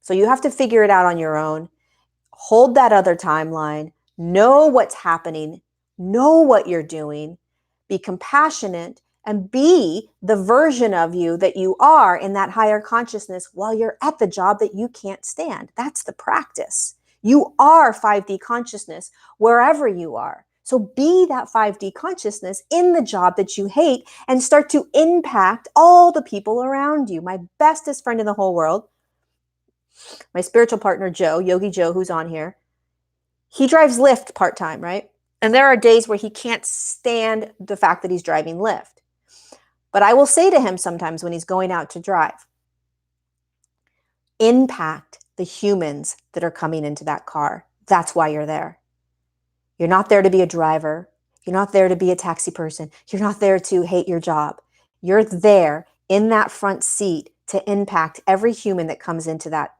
So you have to figure it out on your own. Hold that other timeline. Know what's happening. Know what you're doing. Be compassionate and be the version of you that you are in that higher consciousness while you're at the job that you can't stand. That's the practice. You are 5D consciousness wherever you are. So be that 5D consciousness in the job that you hate and start to impact all the people around you. My bestest friend in the whole world, my spiritual partner, Joe, Yogi Joe, who's on here, he drives Lyft part-time, right? And there are days where he can't stand the fact that he's driving Lyft. But I will say to him sometimes when he's going out to drive, impact the humans that are coming into that car. That's why you're there. You're not there to be a driver. You're not there to be a taxi person. You're not there to hate your job. You're there in that front seat to impact every human that comes into that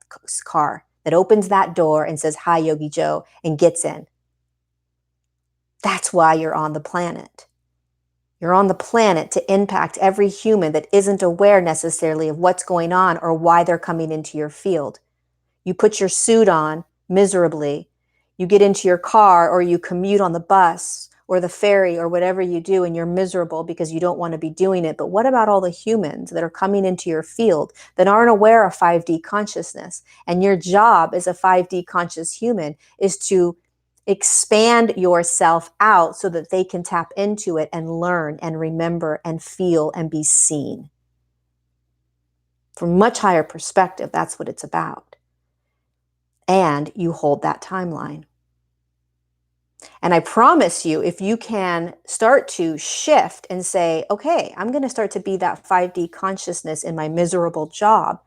car, that opens that door and says, "Hi, Yogi Joe," and gets in. That's why you're on the planet. You're on the planet to impact every human that isn't aware necessarily of what's going on or why they're coming into your field. You put your suit on miserably. You get into your car or you commute on the bus or the ferry or whatever you do, and you're miserable because you don't want to be doing it. But what about all the humans that are coming into your field that aren't aware of 5D consciousness? And your job as a 5D conscious human is to expand yourself out so that they can tap into it and learn and remember and feel and be seen. From a much higher perspective, that's what it's about. And you hold that timeline. And I promise you, if you can start to shift and say, okay, I'm going to start to be that 5D consciousness in my miserable job.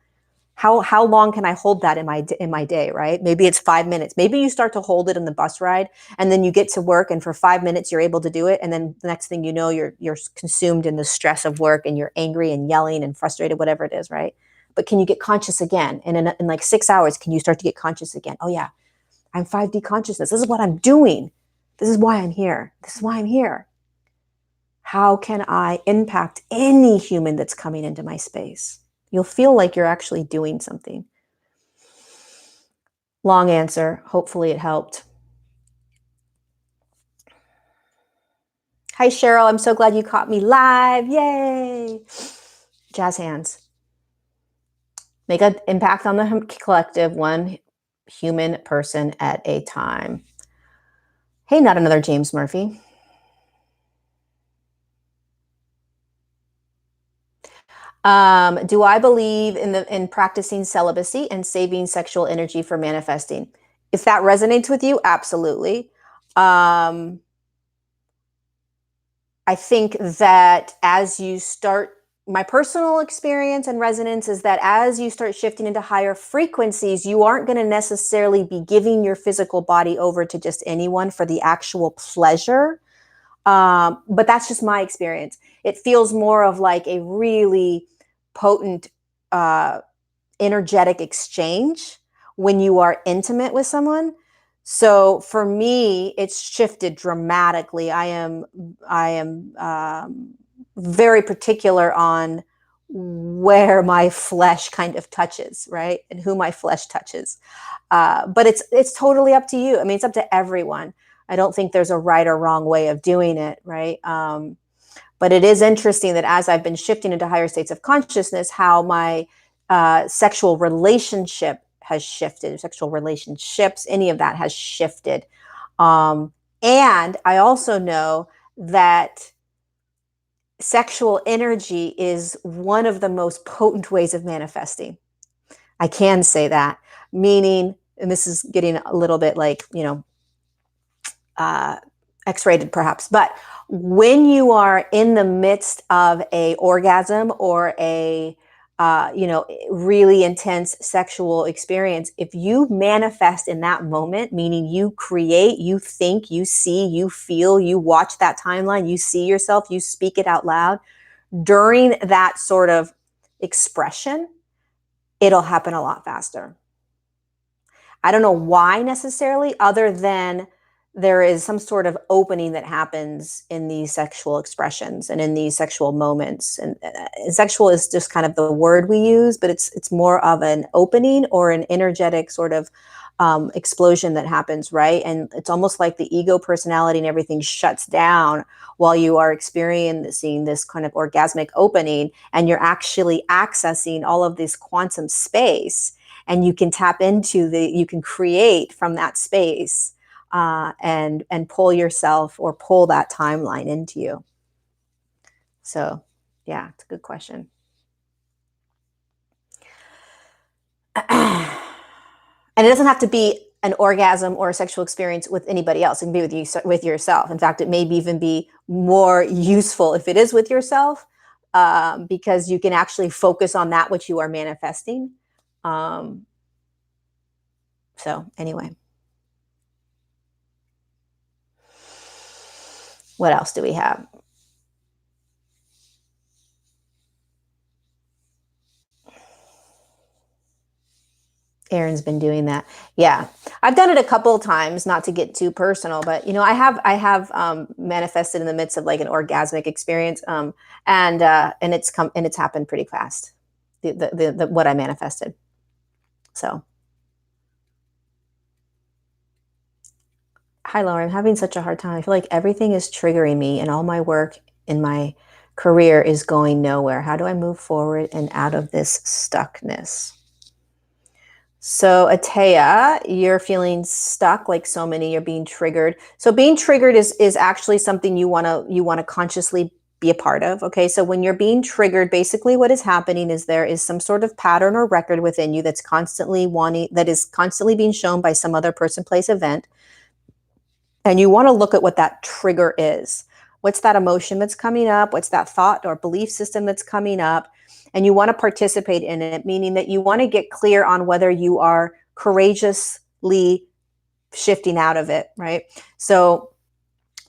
How long can I hold that in my day, right? Maybe it's 5 minutes. Maybe you start to hold it in the bus ride, and then you get to work, and for 5 minutes you're able to do it, and then the next thing you know, you're consumed in the stress of work, and you're angry and yelling and frustrated, whatever it is, right? But can you get conscious again? And in like 6 hours, can you start to get conscious again? Oh yeah, I'm 5D consciousness. This is what I'm doing. This is why I'm here. This is why I'm here. How can I impact any human that's coming into my space? You'll feel like you're actually doing something. Long answer. Hopefully it helped. Hi, Cheryl. I'm so glad you caught me live. Yay. Jazz hands. Make an impact on the collective, one human person at a time. Hey, not another James Murphy. Do I believe in practicing celibacy and saving sexual energy for manifesting? If that resonates with you, absolutely. I think that as you start, my personal experience and resonance is that as you start shifting into higher frequencies, you aren't going to necessarily be giving your physical body over to just anyone for the actual pleasure. But that's just my experience. It feels more of like a really potent energetic exchange when you are intimate with someone. So for me, it's shifted dramatically. I am very particular on where my flesh kind of touches, right? And who my flesh touches. But it's totally up to you. I mean, it's up to everyone. I don't think there's a right or wrong way of doing it, right? But it is interesting that as I've been shifting into higher states of consciousness, how my sexual relationship has shifted, sexual relationships, any of that has shifted. And I also know that sexual energy is one of the most potent ways of manifesting. I can say that, meaning, and this is getting a little bit like, X-rated perhaps, but when you are in the midst of a orgasm or a really intense sexual experience, if you manifest in that moment, meaning you create, you think, you see, you feel, you watch that timeline, you see yourself, you speak it out loud during that sort of expression, it'll happen a lot faster. I don't know why necessarily, other than there is some sort of opening that happens in these sexual expressions and in these sexual moments. And sexual is just kind of the word we use, but it's more of an opening or an energetic sort of explosion that happens, right? And it's almost like the ego, personality, and everything shuts down while you are experiencing this kind of orgasmic opening, and you're actually accessing all of this quantum space. And you can tap into you can create from that space and pull yourself or pull that timeline into you. So, yeah, it's a good question. And it doesn't have to be an orgasm or a sexual experience with anybody else. It can be with yourself. In fact, it may even be more useful if it is with yourself, because you can actually focus on that which you are manifesting. So anyway, what else do we have? Aaron's been doing that. Yeah, I've done it a couple of times, not to get too personal, but I have manifested in the midst of like an orgasmic experience, and it's happened pretty fast. The what I manifested. So, hi Laura, I'm having such a hard time. I feel like everything is triggering me, and all my work in my career is going nowhere. How do I move forward and out of this stuckness? So Atea, you're feeling stuck like so many, you're being triggered. So being triggered is actually something you want to consciously be a part of. Okay. So when you're being triggered, basically what is happening is there is some sort of pattern or record within you that is constantly being shown by some other person, place, event. And you want to look at what that trigger is. What's that emotion that's coming up? What's that thought or belief system that's coming up? And you want to participate in it, meaning that you want to get clear on whether you are courageously shifting out of it, right? So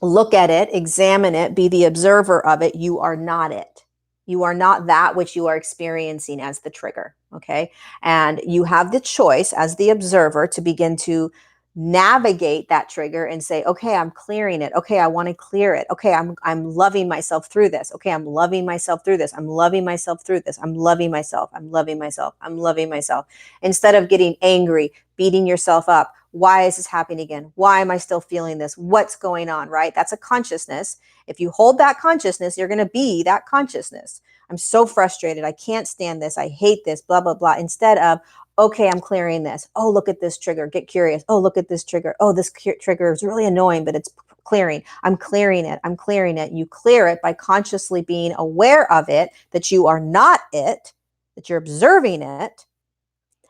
look at it, examine it, be the observer of it. You are not it. You are not that which you are experiencing as the trigger, okay? And you have the choice as the observer to begin to navigate that trigger and say, okay, I'm clearing it. Okay, I want to clear it. Okay, I'm loving myself through this. Okay, I'm loving myself through this. I'm loving myself through this. I'm loving myself. I'm loving myself. I'm loving myself. Instead of getting angry, beating yourself up. Why is this happening again? Why am I still feeling this? What's going on, right? That's a consciousness. If you hold that consciousness, you're going to be that consciousness. I'm so frustrated. I can't stand this. I hate this, blah, blah, blah. Instead of, okay, I'm clearing this. Oh, look at this trigger. Get curious. Oh, look at this trigger. Oh, this trigger is really annoying, but it's clearing. I'm clearing it. I'm clearing it. You clear it by consciously being aware of it, that you are not it, that you're observing it,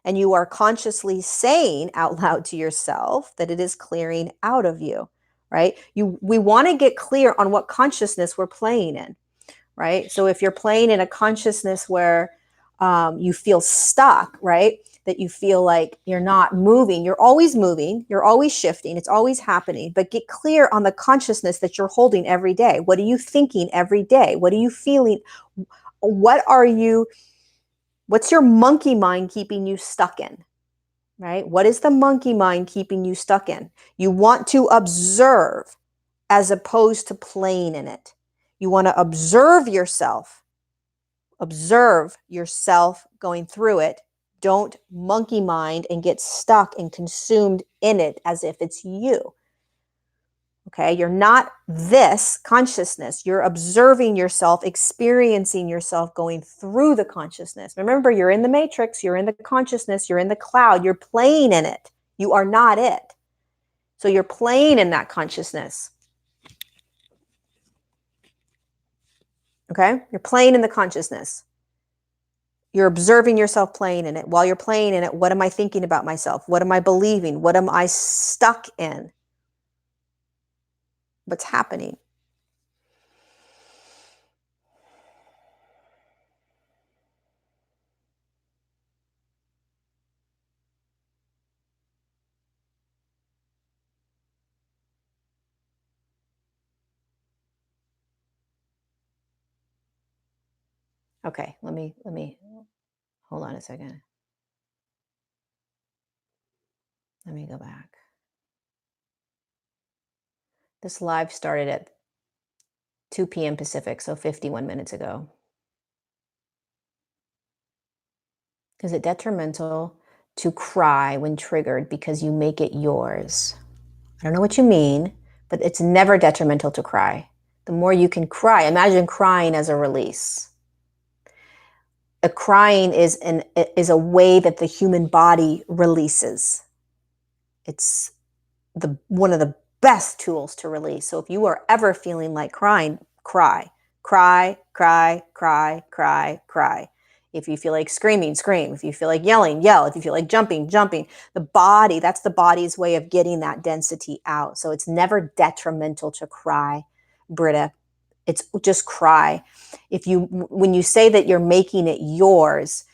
and you are consciously saying out loud to yourself that it is clearing out of you, right? We want to get clear on what consciousness we're playing in, right? So if you're playing in a consciousness where you feel stuck, right? That you feel like you're not moving, you're always shifting, it's always happening, but get clear on the consciousness that you're holding every day. What are you thinking every day? What are you feeling? What's your monkey mind keeping you stuck in, right? What is the monkey mind keeping you stuck in? You want to observe as opposed to playing in it. You want to observe yourself Observe yourself going through it. Don't monkey mind and get stuck and consumed in it as if it's you. Okay, you're not this consciousness. You're observing yourself, experiencing yourself going through the consciousness. Remember, you're in the matrix, you're in the consciousness, you're in the cloud, you're playing in it. You are not it. So you're playing in that consciousness. Okay, you're playing in the consciousness. You're observing yourself playing in it. While you're playing in it, what am I thinking about myself? What am I believing? What am I stuck in? What's happening? Okay, let me hold on a second. Let me go back. This live started at 2 p.m. Pacific, so 51 minutes ago. Is it detrimental to cry when triggered because you make it yours? I don't know what you mean, but it's never detrimental to cry. The more you can cry, imagine crying as a release. A crying is a way that the human body releases. It's one of the best tools to release. So if you are ever feeling like crying, cry. Cry, cry, cry, cry, cry. If you feel like screaming, scream. If you feel like yelling, yell. If you feel like jumping, jumping. The body, that's the body's way of getting that density out. So it's never detrimental to cry, Britta. It's just cry. When you say that you're making it yours,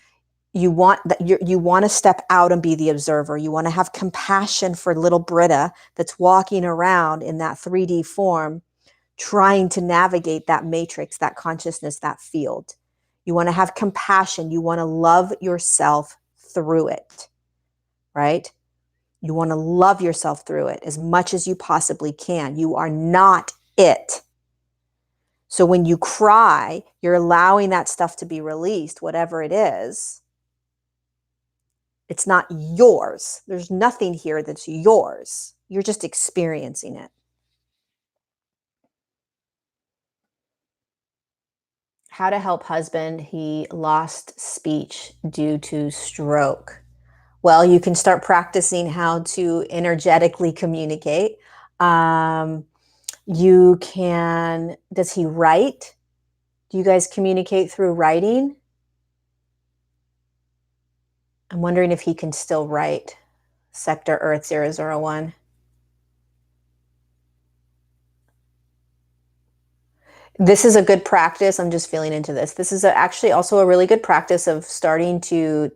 you want to step out and be the observer. You want to have compassion for little Britta that's walking around in that 3D form, trying to navigate that matrix, that consciousness, that field. You want to have compassion. You want to love yourself through it, right? You want to love yourself through it as much as you possibly can. You are not it. So when you cry, you're allowing that stuff to be released, whatever it is. It's not yours. There's nothing here that's yours. You're just experiencing it. How to help husband. He lost speech due to stroke. Well, you can start practicing how to energetically communicate. You can, does he write? Do you guys communicate through writing? I'm wondering if he can still write. Sector Earth 001. This is a good practice. I'm just feeling into this. This is actually also a really good practice of starting to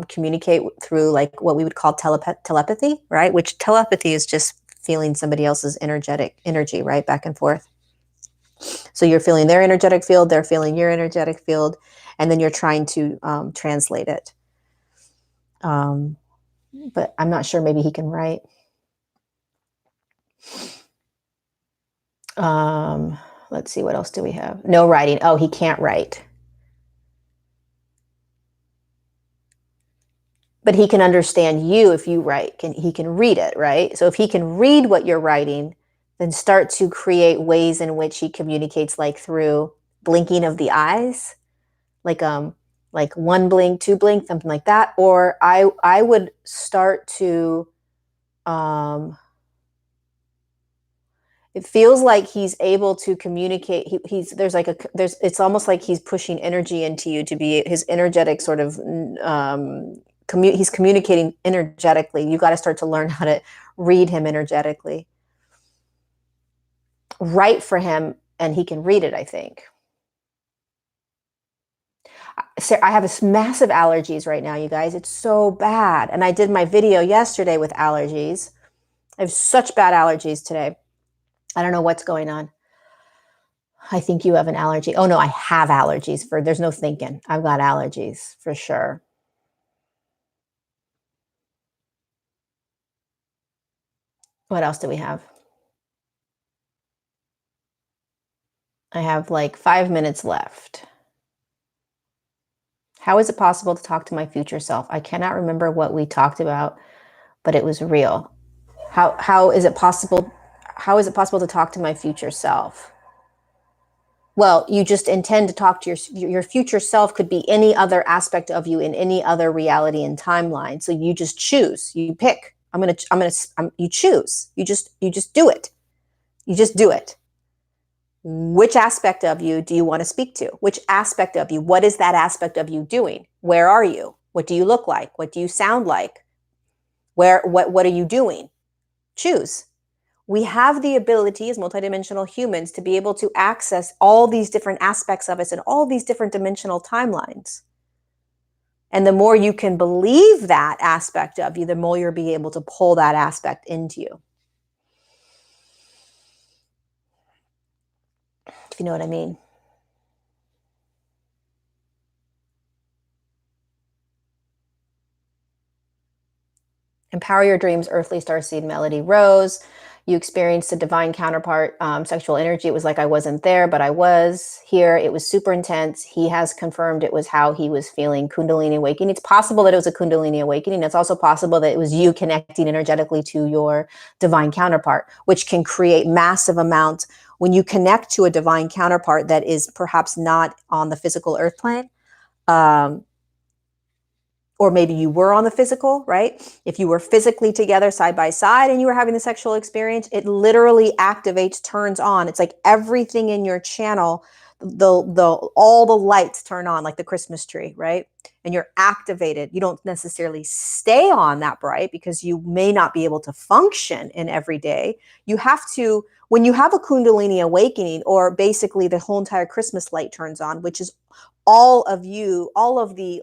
communicate through like what we would call telepathy, right? Which telepathy is just feeling somebody else's energy, right? Back and forth. So you're feeling their energetic field, they're feeling your energetic field, and then you're trying to translate it. But I'm not sure, maybe he can write. Let's see, what else do we have? No writing. Oh, he can't write. But he can understand you if you write. He can read it, right? So if he can read what you're writing, then start to create ways in which he communicates, like through blinking of the eyes, like one blink, two blink, something like that. Or I would start to it feels like he's able to communicate. It's almost like he's pushing energy into you to be his energetic sort of he's communicating energetically. You got to start to learn how to read him energetically. Write for him and he can read it, I think. So I have this massive allergies right now, you guys. It's so bad. And I did my video yesterday with allergies. I have such bad allergies today. I don't know what's going on. I think you have an allergy. Oh no, I have allergies. There's no thinking. I've got allergies for sure. What else do we have? I have like 5 minutes left. How is it possible to talk to my future self? I cannot remember what we talked about, but it was real. How is it possible? How is it possible to talk to my future self? Well, you just intend to talk to your future self. Could be any other aspect of you in any other reality and timeline. So you just choose. You pick. You choose. You just do it. You just do it. Which aspect of you do you want to speak to? Which aspect of you? What is that aspect of you doing? Where are you? What do you look like? What do you sound like? What are you doing? Choose. We have the ability as multidimensional humans to be able to access all these different aspects of us and all these different dimensional timelines. And the more you can believe that aspect of you, the more you'll be able to pull that aspect into you. If you know what I mean. Empower your dreams, earthly starseed Melody Rose. You experienced a divine counterpart, sexual energy. It was like I wasn't there, but I was here. It was super intense. He has confirmed it was how he was feeling. Kundalini awakening. It's possible that it was a Kundalini awakening. It's also possible that it was you connecting energetically to your divine counterpart, which can create massive amounts. When you connect to a divine counterpart that is perhaps not on the physical earth plane, or maybe you were on the physical, right? If you were physically together side by side and you were having the sexual experience, it literally activates, turns on. It's like everything in your channel, all the lights turn on like the Christmas tree, right? And you're activated. You don't necessarily stay on that bright because you may not be able to function in every day. You have to, when you have a Kundalini awakening, or basically the whole entire Christmas light turns on, which is all of you, all of the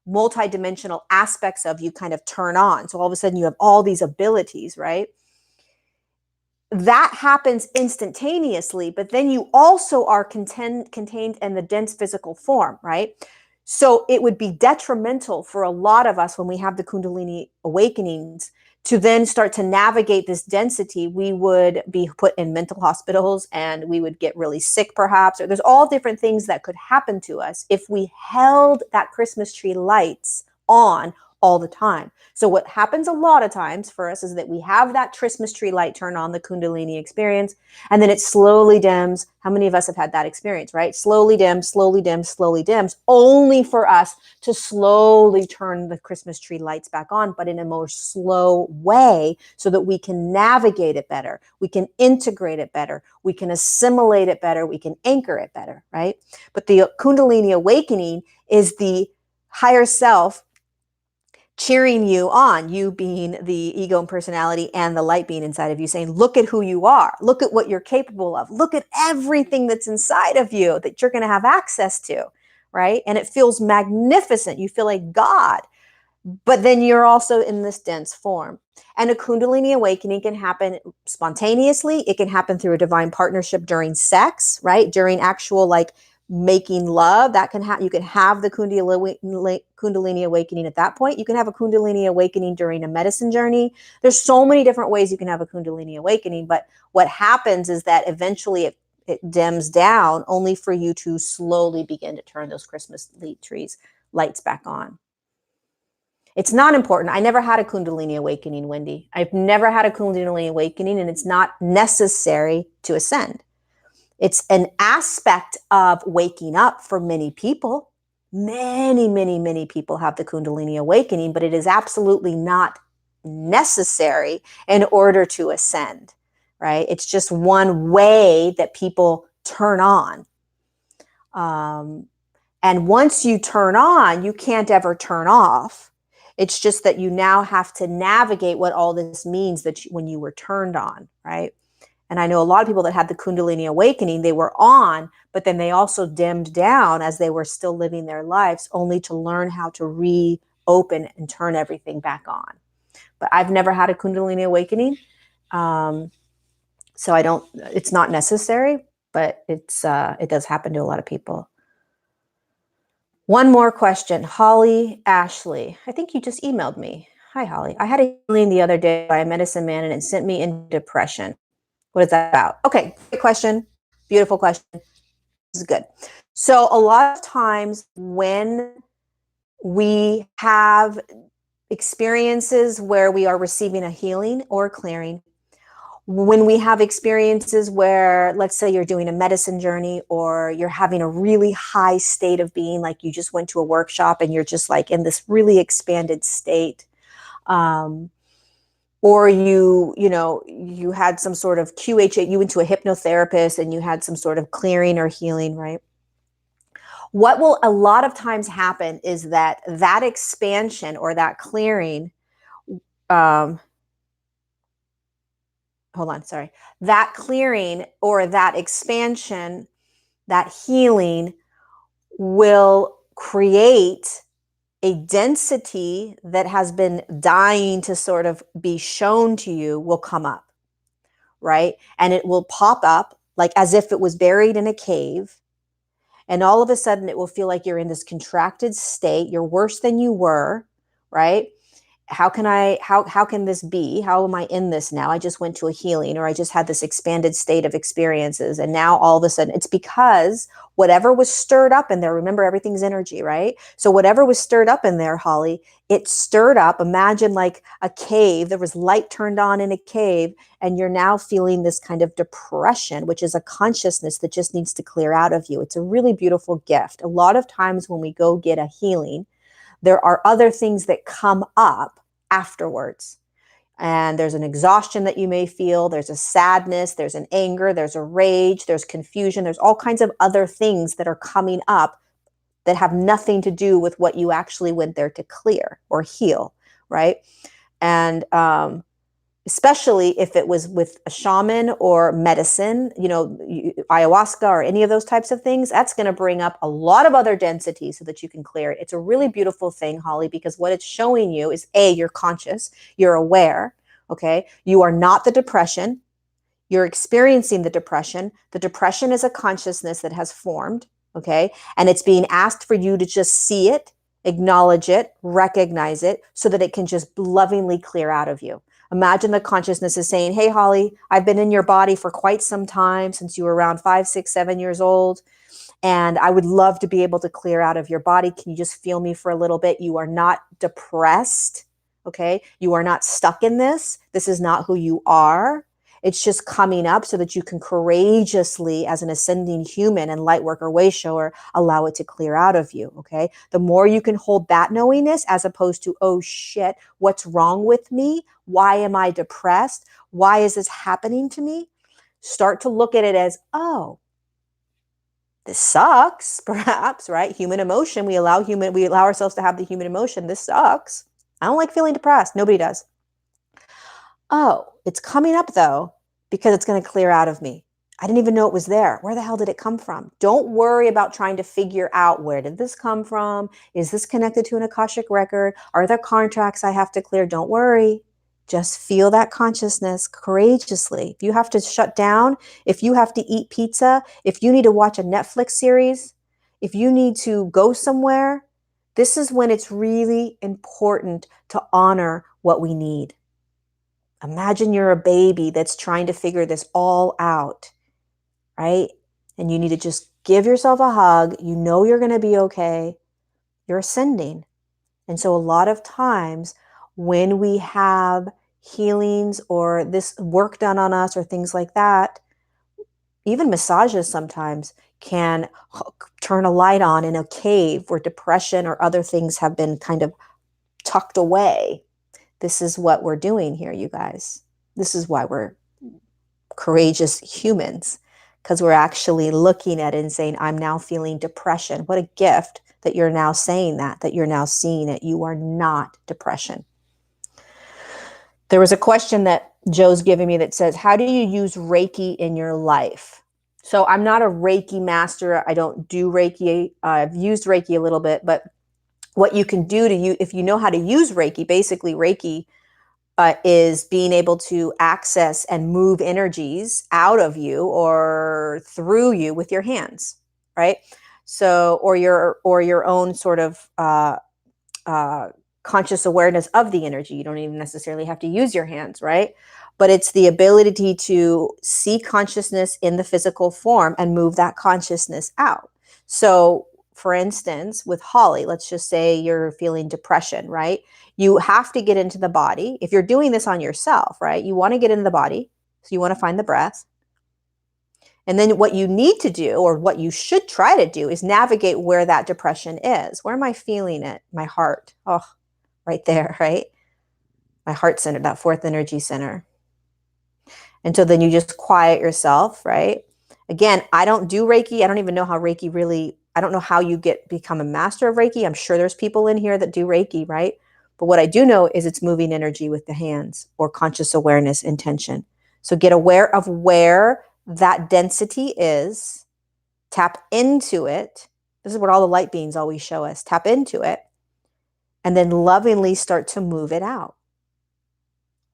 multidimensional aspects of you kind of turn on. So all of a sudden you have all these abilities, right? That happens instantaneously, but then you also are contained in the dense physical form, right? So it would be detrimental for a lot of us when we have the Kundalini awakenings to then start to navigate this density. We would be put in mental hospitals and we would get really sick perhaps, or there's all different things that could happen to us if we held that Christmas tree lights on all the time. So what happens a lot of times for us is that we have that Christmas tree light turn on, the Kundalini experience, and then it slowly dims. How many of us have had that experience, right? Slowly dims, slowly dims, slowly dims, only for us to slowly turn the Christmas tree lights back on, but in a more slow way so that we can navigate it better. We can integrate it better. We can assimilate it better. We can anchor it better, right? But the Kundalini awakening is the higher self cheering you on, you being the ego and personality and the light being inside of you, saying, look at who you are. Look at what you're capable of. Look at everything that's inside of you that you're going to have access to, right? And it feels magnificent. You feel like God, but then you're also in this dense form. And a Kundalini awakening can happen spontaneously. It can happen through a divine partnership during sex, right? During actual like making love, that can happen. You can have the Kundalini awakening at that point. You can have a Kundalini awakening during a medicine journey. There's so many different ways you can have a Kundalini awakening, but what happens is that eventually it dims down only for you to slowly begin to turn those Christmas trees lights back on. It's not important. I never had a Kundalini awakening, Wendy. I've never had a Kundalini awakening, and it's not necessary to ascend. It's an aspect of waking up for many people. Many, many, many people have the Kundalini awakening, but it is absolutely not necessary in order to ascend, right? It's just one way that people turn on. And once you turn on, you can't ever turn off. It's just that you now have to navigate what all this means when you were turned on, right? And I know a lot of people that had the Kundalini awakening, they were on, but then they also dimmed down as they were still living their lives, only to learn how to reopen and turn everything back on. But I've never had a Kundalini awakening. So it's not necessary, but it does happen to a lot of people. One more question. Holly Ashley. I think you just emailed me. Hi, Holly. I had a healing the other day by a medicine man and it sent me into depression. What is that about? Okay, great question. Beautiful question. This is good. So a lot of times when we have experiences where we are receiving a healing or a clearing, when we have experiences where, let's say you're doing a medicine journey or you're having a really high state of being, like you just went to a workshop and you're just like in this really expanded state, or you had some sort of QHA, you went to a hypnotherapist and you had some sort of clearing or healing, right? What will a lot of times happen is that expansion or that clearing, um, hold on, sorry, that clearing or that expansion, that healing will create a density that has been dying to sort of be shown to you, will come up, right? And it will pop up like as if it was buried in a cave. And all of a sudden it will feel like you're in this contracted state. You're worse than you were, right? How can this be? How am I in this now? I just went to a healing, or I just had this expanded state of experiences. And now all of a sudden it's because whatever was stirred up in there, remember everything's energy, right? So whatever was stirred up in there, Holly, it stirred up. Imagine like a cave. There was light turned on in a cave, and you're now feeling this kind of depression, which is a consciousness that just needs to clear out of you. It's a really beautiful gift. A lot of times when we go get a healing, there are other things that come up afterwards. And there's an exhaustion that you may feel. There's a sadness, there's an anger, there's a rage, there's confusion. There's all kinds of other things that are coming up that have nothing to do with what you actually went there to clear or heal, right? And especially if it was with a shaman or medicine, ayahuasca or any of those types of things, that's going to bring up a lot of other density so that you can clear it. It's a really beautiful thing, Holly, because what it's showing you is, A, you're conscious, you're aware, okay? You are not the depression. You're experiencing the depression. The depression is a consciousness that has formed, okay? And it's being asked for you to just see it, acknowledge it, recognize it, so that it can just lovingly clear out of you. Imagine the consciousness is saying, hey, Holly, I've been in your body for quite some time, since you were around 5, 6, 7 years old. And I would love to be able to clear out of your body. Can you just feel me for a little bit? You are not depressed, okay? You are not stuck in this. This is not who you are. It's just coming up so that you can courageously, as an ascending human and light worker, way shower, allow it to clear out of you, okay? The more you can hold that knowingness, as opposed to, oh shit, what's wrong with me? Why am I depressed? Why is this happening to me? Start to look at it as, oh, this sucks, perhaps, right? Human emotion. We allow ourselves to have the human emotion. This sucks. I don't like feeling depressed. Nobody does. Oh, it's coming up though, because it's going to clear out of me. I didn't even know it was there. Where the hell did it come from? Don't worry about trying to figure out, where did this come from? Is this connected to an Akashic record? Are there contracts I have to clear? Don't worry. Just feel that consciousness courageously. If you have to shut down, if you have to eat pizza, if you need to watch a Netflix series, if you need to go somewhere, this is when it's really important to honor what we need. Imagine you're a baby that's trying to figure this all out, right? And you need to just give yourself a hug. You know you're going to be okay. You're ascending. And so a lot of times when we have healings or this work done on us or things like that, even massages sometimes can turn a light on in a cave where depression or other things have been kind of tucked away. This is what we're doing here, you guys. This is why we're courageous humans, because we're actually looking at it and saying, I'm now feeling depression. What a gift that you're now saying that you're now seeing it. You are not depression. There was a question that Joe's giving me that says, how do you use Reiki in your life? So I'm not a Reiki master. I don't do Reiki. I've used Reiki a little bit, but what you can do if you know how to use Reiki, basically Reiki is being able to access and move energies out of you or through you with your hands, right? So, or your own sort of conscious awareness of the energy. You don't even necessarily have to use your hands, right? But it's the ability to see consciousness in the physical form and move that consciousness out. So for instance, with Holly, let's just say you're feeling depression, right? You have to get into the body. If you're doing this on yourself, right? You want to get into the body. So you want to find the breath. And then what you need to do, or what you should try to do, is navigate where that depression is. Where am I feeling it? My heart. Oh, right there, right? My heart center, that fourth energy center. And so then you just quiet yourself, right? Again, I don't do Reiki. I don't even know how Reiki really, I don't know how you become a master of Reiki. I'm sure there's people in here that do Reiki, right? But what I do know is it's moving energy with the hands, or conscious awareness, intention. So get aware of where that density is, tap into it. This is what all the light beings always show us. Tap into it, and then lovingly start to move it out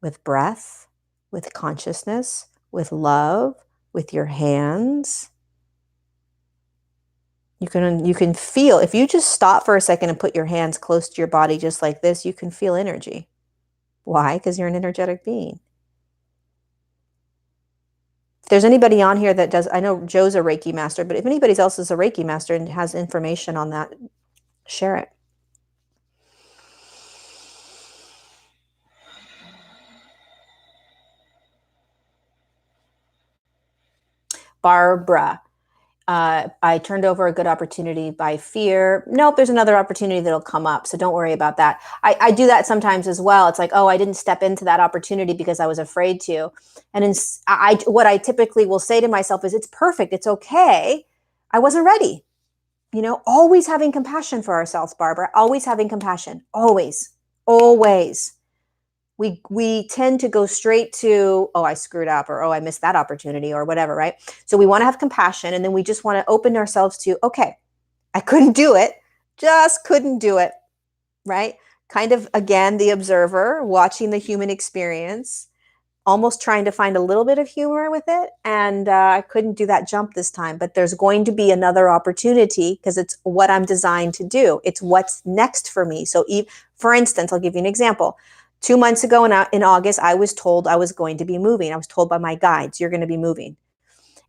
with breath, with consciousness, with love, with your hands. You can feel, if you just stop for a second and put your hands close to your body just like this, you can feel energy. Why? Because you're an energetic being. If there's anybody on here that does, I know Joe's a Reiki master, but if anybody else is a Reiki master and has information on that, share it. Barbara, I turned over a good opportunity by fear. Nope, there's another opportunity that'll come up, so don't worry about that. I do that sometimes as well. It's like, oh, I didn't step into that opportunity because I was afraid to. And what I typically will say to myself is, it's perfect, it's okay. I wasn't ready. Always having compassion for ourselves, Barbara. Always having compassion. Always. Always. We tend to go straight to, oh, I screwed up, or, oh, I missed that opportunity, or whatever, right? So we want to have compassion, and then we just want to open ourselves to, okay, I couldn't do it, just couldn't do it, right? Kind of, again, the observer watching the human experience, almost trying to find a little bit of humor with it. And I couldn't do that jump this time, but there's going to be another opportunity, because it's what I'm designed to do. It's what's next for me. So for instance, I'll give you an example. 2 months ago in August, I was told I was going to be moving. I was told by my guides, you're going to be moving.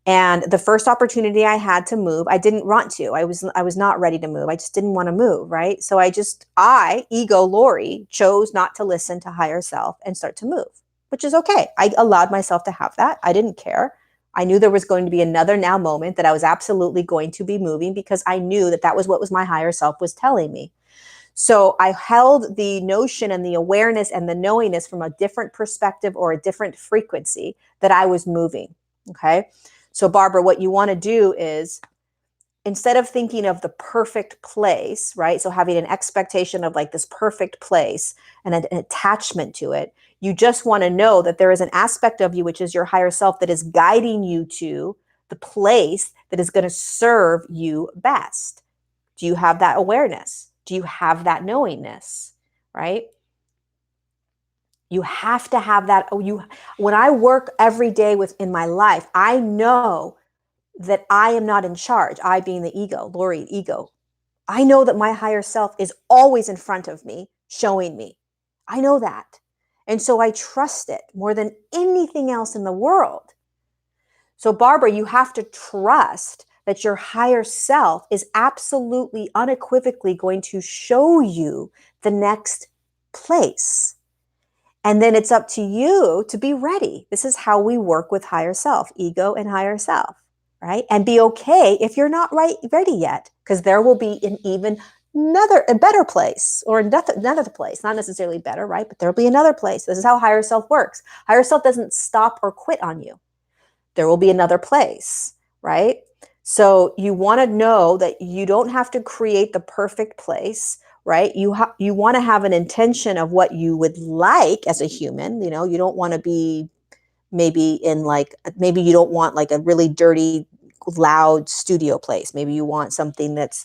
And the first opportunity I had to move, I didn't want to. I was not ready to move. I just didn't want to move, right? So ego Lori, chose not to listen to higher self and start to move, which is okay. I allowed myself to have that. I didn't care. I knew there was going to be another now moment that I was absolutely going to be moving, because I knew that was what my higher self was telling me. So I held the notion and the awareness and the knowingness from a different perspective, or a different frequency, that I was moving. Okay. So Barbara, what you want to do is, instead of thinking of the perfect place, right? So having an expectation of like this perfect place and an attachment to it, you just want to know that there is an aspect of you, which is your higher self, that is guiding you to the place that is going to serve you best. Do you have that awareness? Do you have that knowingness, right? You have to have that. When I work every day in my life, I know that I am not in charge. I being the ego, Lori, ego. I know that my higher self is always in front of me, showing me. I know that. And so I trust it more than anything else in the world. So Barbara, you have to trust that your higher self is absolutely, unequivocally going to show you the next place. And then it's up to you to be ready. This is how we work with higher self, ego and higher self, right? And be okay if you're not ready yet, because there will be a better place, or another place, not necessarily better, right? But there'll be another place. This is how higher self works. Higher self doesn't stop or quit on you. There will be another place, right? So you want to know that you don't have to create the perfect place, right? You want to have an intention of what you would like as a human. You don't want to be maybe you don't want like a really dirty, loud studio place. Maybe you want something that's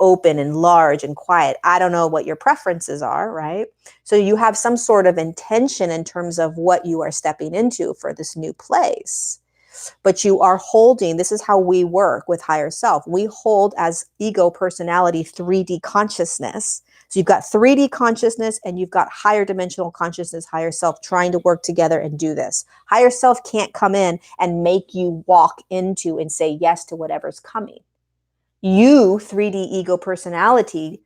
open and large and quiet. I don't know what your preferences are, right? So you have some sort of intention in terms of what you are stepping into for this new place. But you are holding, this is how we work with higher self. We hold as ego personality 3D consciousness. So you've got 3D consciousness and you've got higher dimensional consciousness, higher self, trying to work together and do this. Higher self can't come in and make you walk into and say yes to whatever's coming. You, 3D ego personality,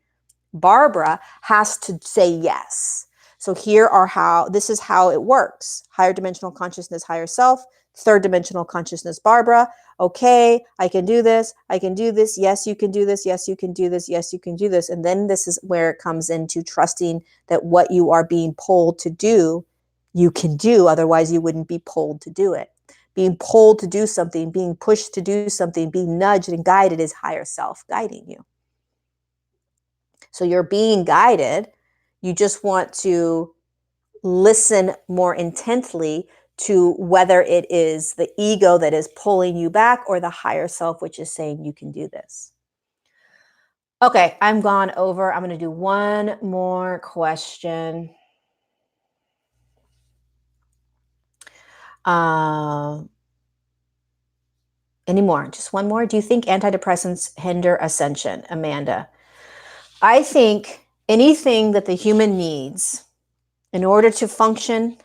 Barbara, has to say yes. So this is how it works. Higher dimensional consciousness, higher self, third dimensional consciousness, Barbara. Okay, I can do this. I can do this. Yes, you can do this. Yes, you can do this. Yes, you can do this. And then this is where it comes into trusting that what you are being pulled to do, you can do. Otherwise, you wouldn't be pulled to do it. Being pulled to do something, being pushed to do something, being nudged and guided is higher self guiding you. So you're being guided. You just want to listen more intently to whether it is the ego that is pulling you back or the higher self, which is saying you can do this. Okay, I'm gone over. I'm going to do one more question. Any more? Just one more. Do you think antidepressants hinder ascension, Amanda? I think anything that the human needs in order to function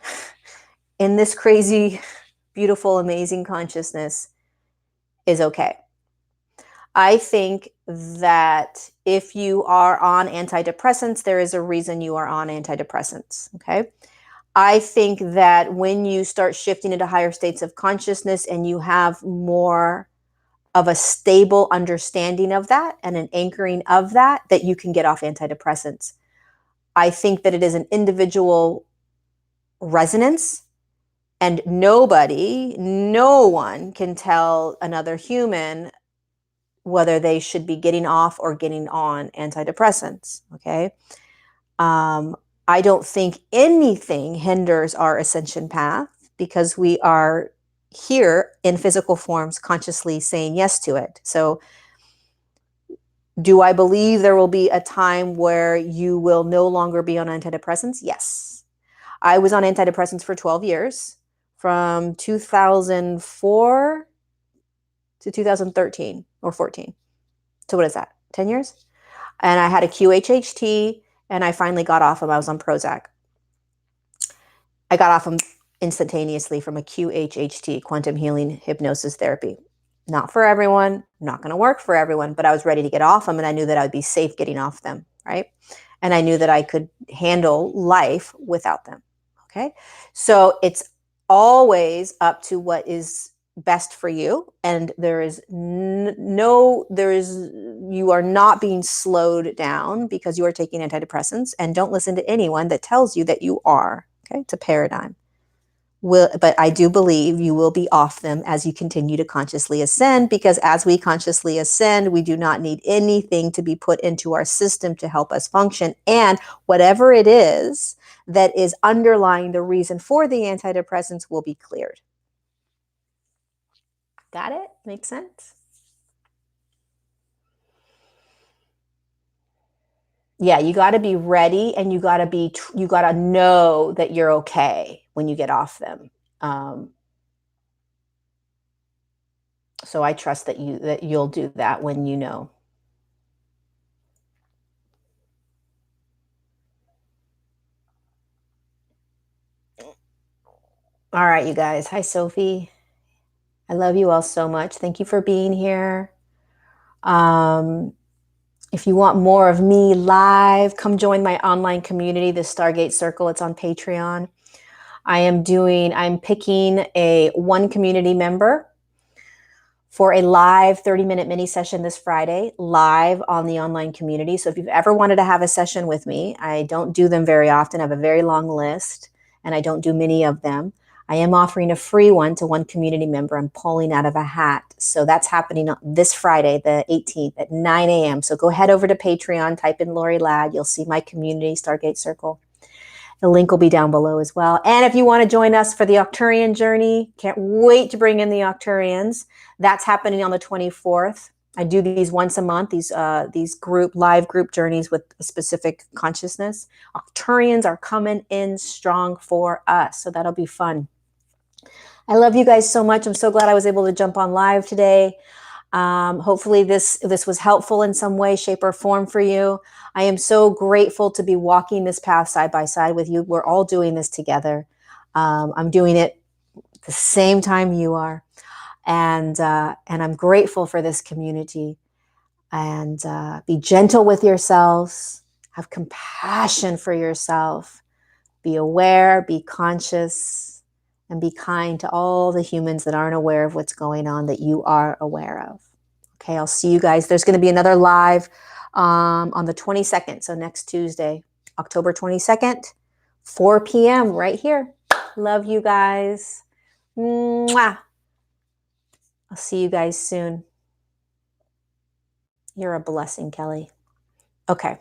in this crazy, beautiful, amazing consciousness is okay. I think that if you are on antidepressants, there is a reason you are on antidepressants, okay? I think that when you start shifting into higher states of consciousness and you have more of a stable understanding of that and an anchoring of that, that you can get off antidepressants. I think that it is an individual resonance. And no one can tell another human whether they should be getting off or getting on antidepressants, okay? I don't think anything hinders our ascension path because we are here in physical forms consciously saying yes to it. So do I believe there will be a time where you will no longer be on antidepressants? Yes. I was on antidepressants for 12 years. From 2004 to 2013 or 14. So what is that? 10 years? And I had a QHHT and I finally got off them. I was on Prozac. I got off them instantaneously from a QHHT, quantum healing hypnosis therapy. Not for everyone, not going to work for everyone, but I was ready to get off them and I knew that I would be safe getting off them, right? And I knew that I could handle life without them, okay? So it's always up to what is best for you, and you are not being slowed down because you are taking antidepressants, and don't listen to anyone that tells you that you are, okay? It's a paradigm. But I do believe you will be off them as you continue to consciously ascend, because as we consciously ascend, we do not need anything to be put into our system to help us function. And whatever it is that is underlying the reason for the antidepressants will be cleared. Got it? Make sense? Yeah, you got to be ready, and you got to know that you're okay when you get off them. So I trust that you'll do that when you know. All right, you guys. Hi, Sophie. I love you all so much. Thank you for being here. If you want more of me live, come join my online community, the StarGate Circle. It's on Patreon. I'm picking one community member for a live 30-minute mini session this Friday, live on the online community. So if you've ever wanted to have a session with me, I don't do them very often. I have a very long list, and I don't do many of them. I am offering a free one to one community member. I'm pulling out of a hat. So that's happening this Friday, the 18th at 9 a.m. So go head over to Patreon, type in Lori Ladd. You'll see my community, StarGate Circle. The link will be down below as well. And if you want to join us for the Octarian journey, can't wait to bring in the Octarians. That's happening on the 24th. I do these once a month, these live group journeys with a specific consciousness. Octarians are coming in strong for us, so that'll be fun. I love you guys so much. I'm so glad I was able to jump on live today. Hopefully this was helpful in some way, shape, or form for you. I am so grateful to be walking this path side by side with you. We're all doing this together. I'm doing it the same time you are. And I'm grateful for this community. And be gentle with yourselves. Have compassion for yourself. Be aware, be conscious, and be kind to all the humans that aren't aware of what's going on that you are aware of. Okay, I'll see you guys. There's going to be another live on the 22nd. So next Tuesday, October 22nd, 4 p.m. right here. Love you guys. Mwah. I'll see you guys soon. You're a blessing, Kelly. Okay.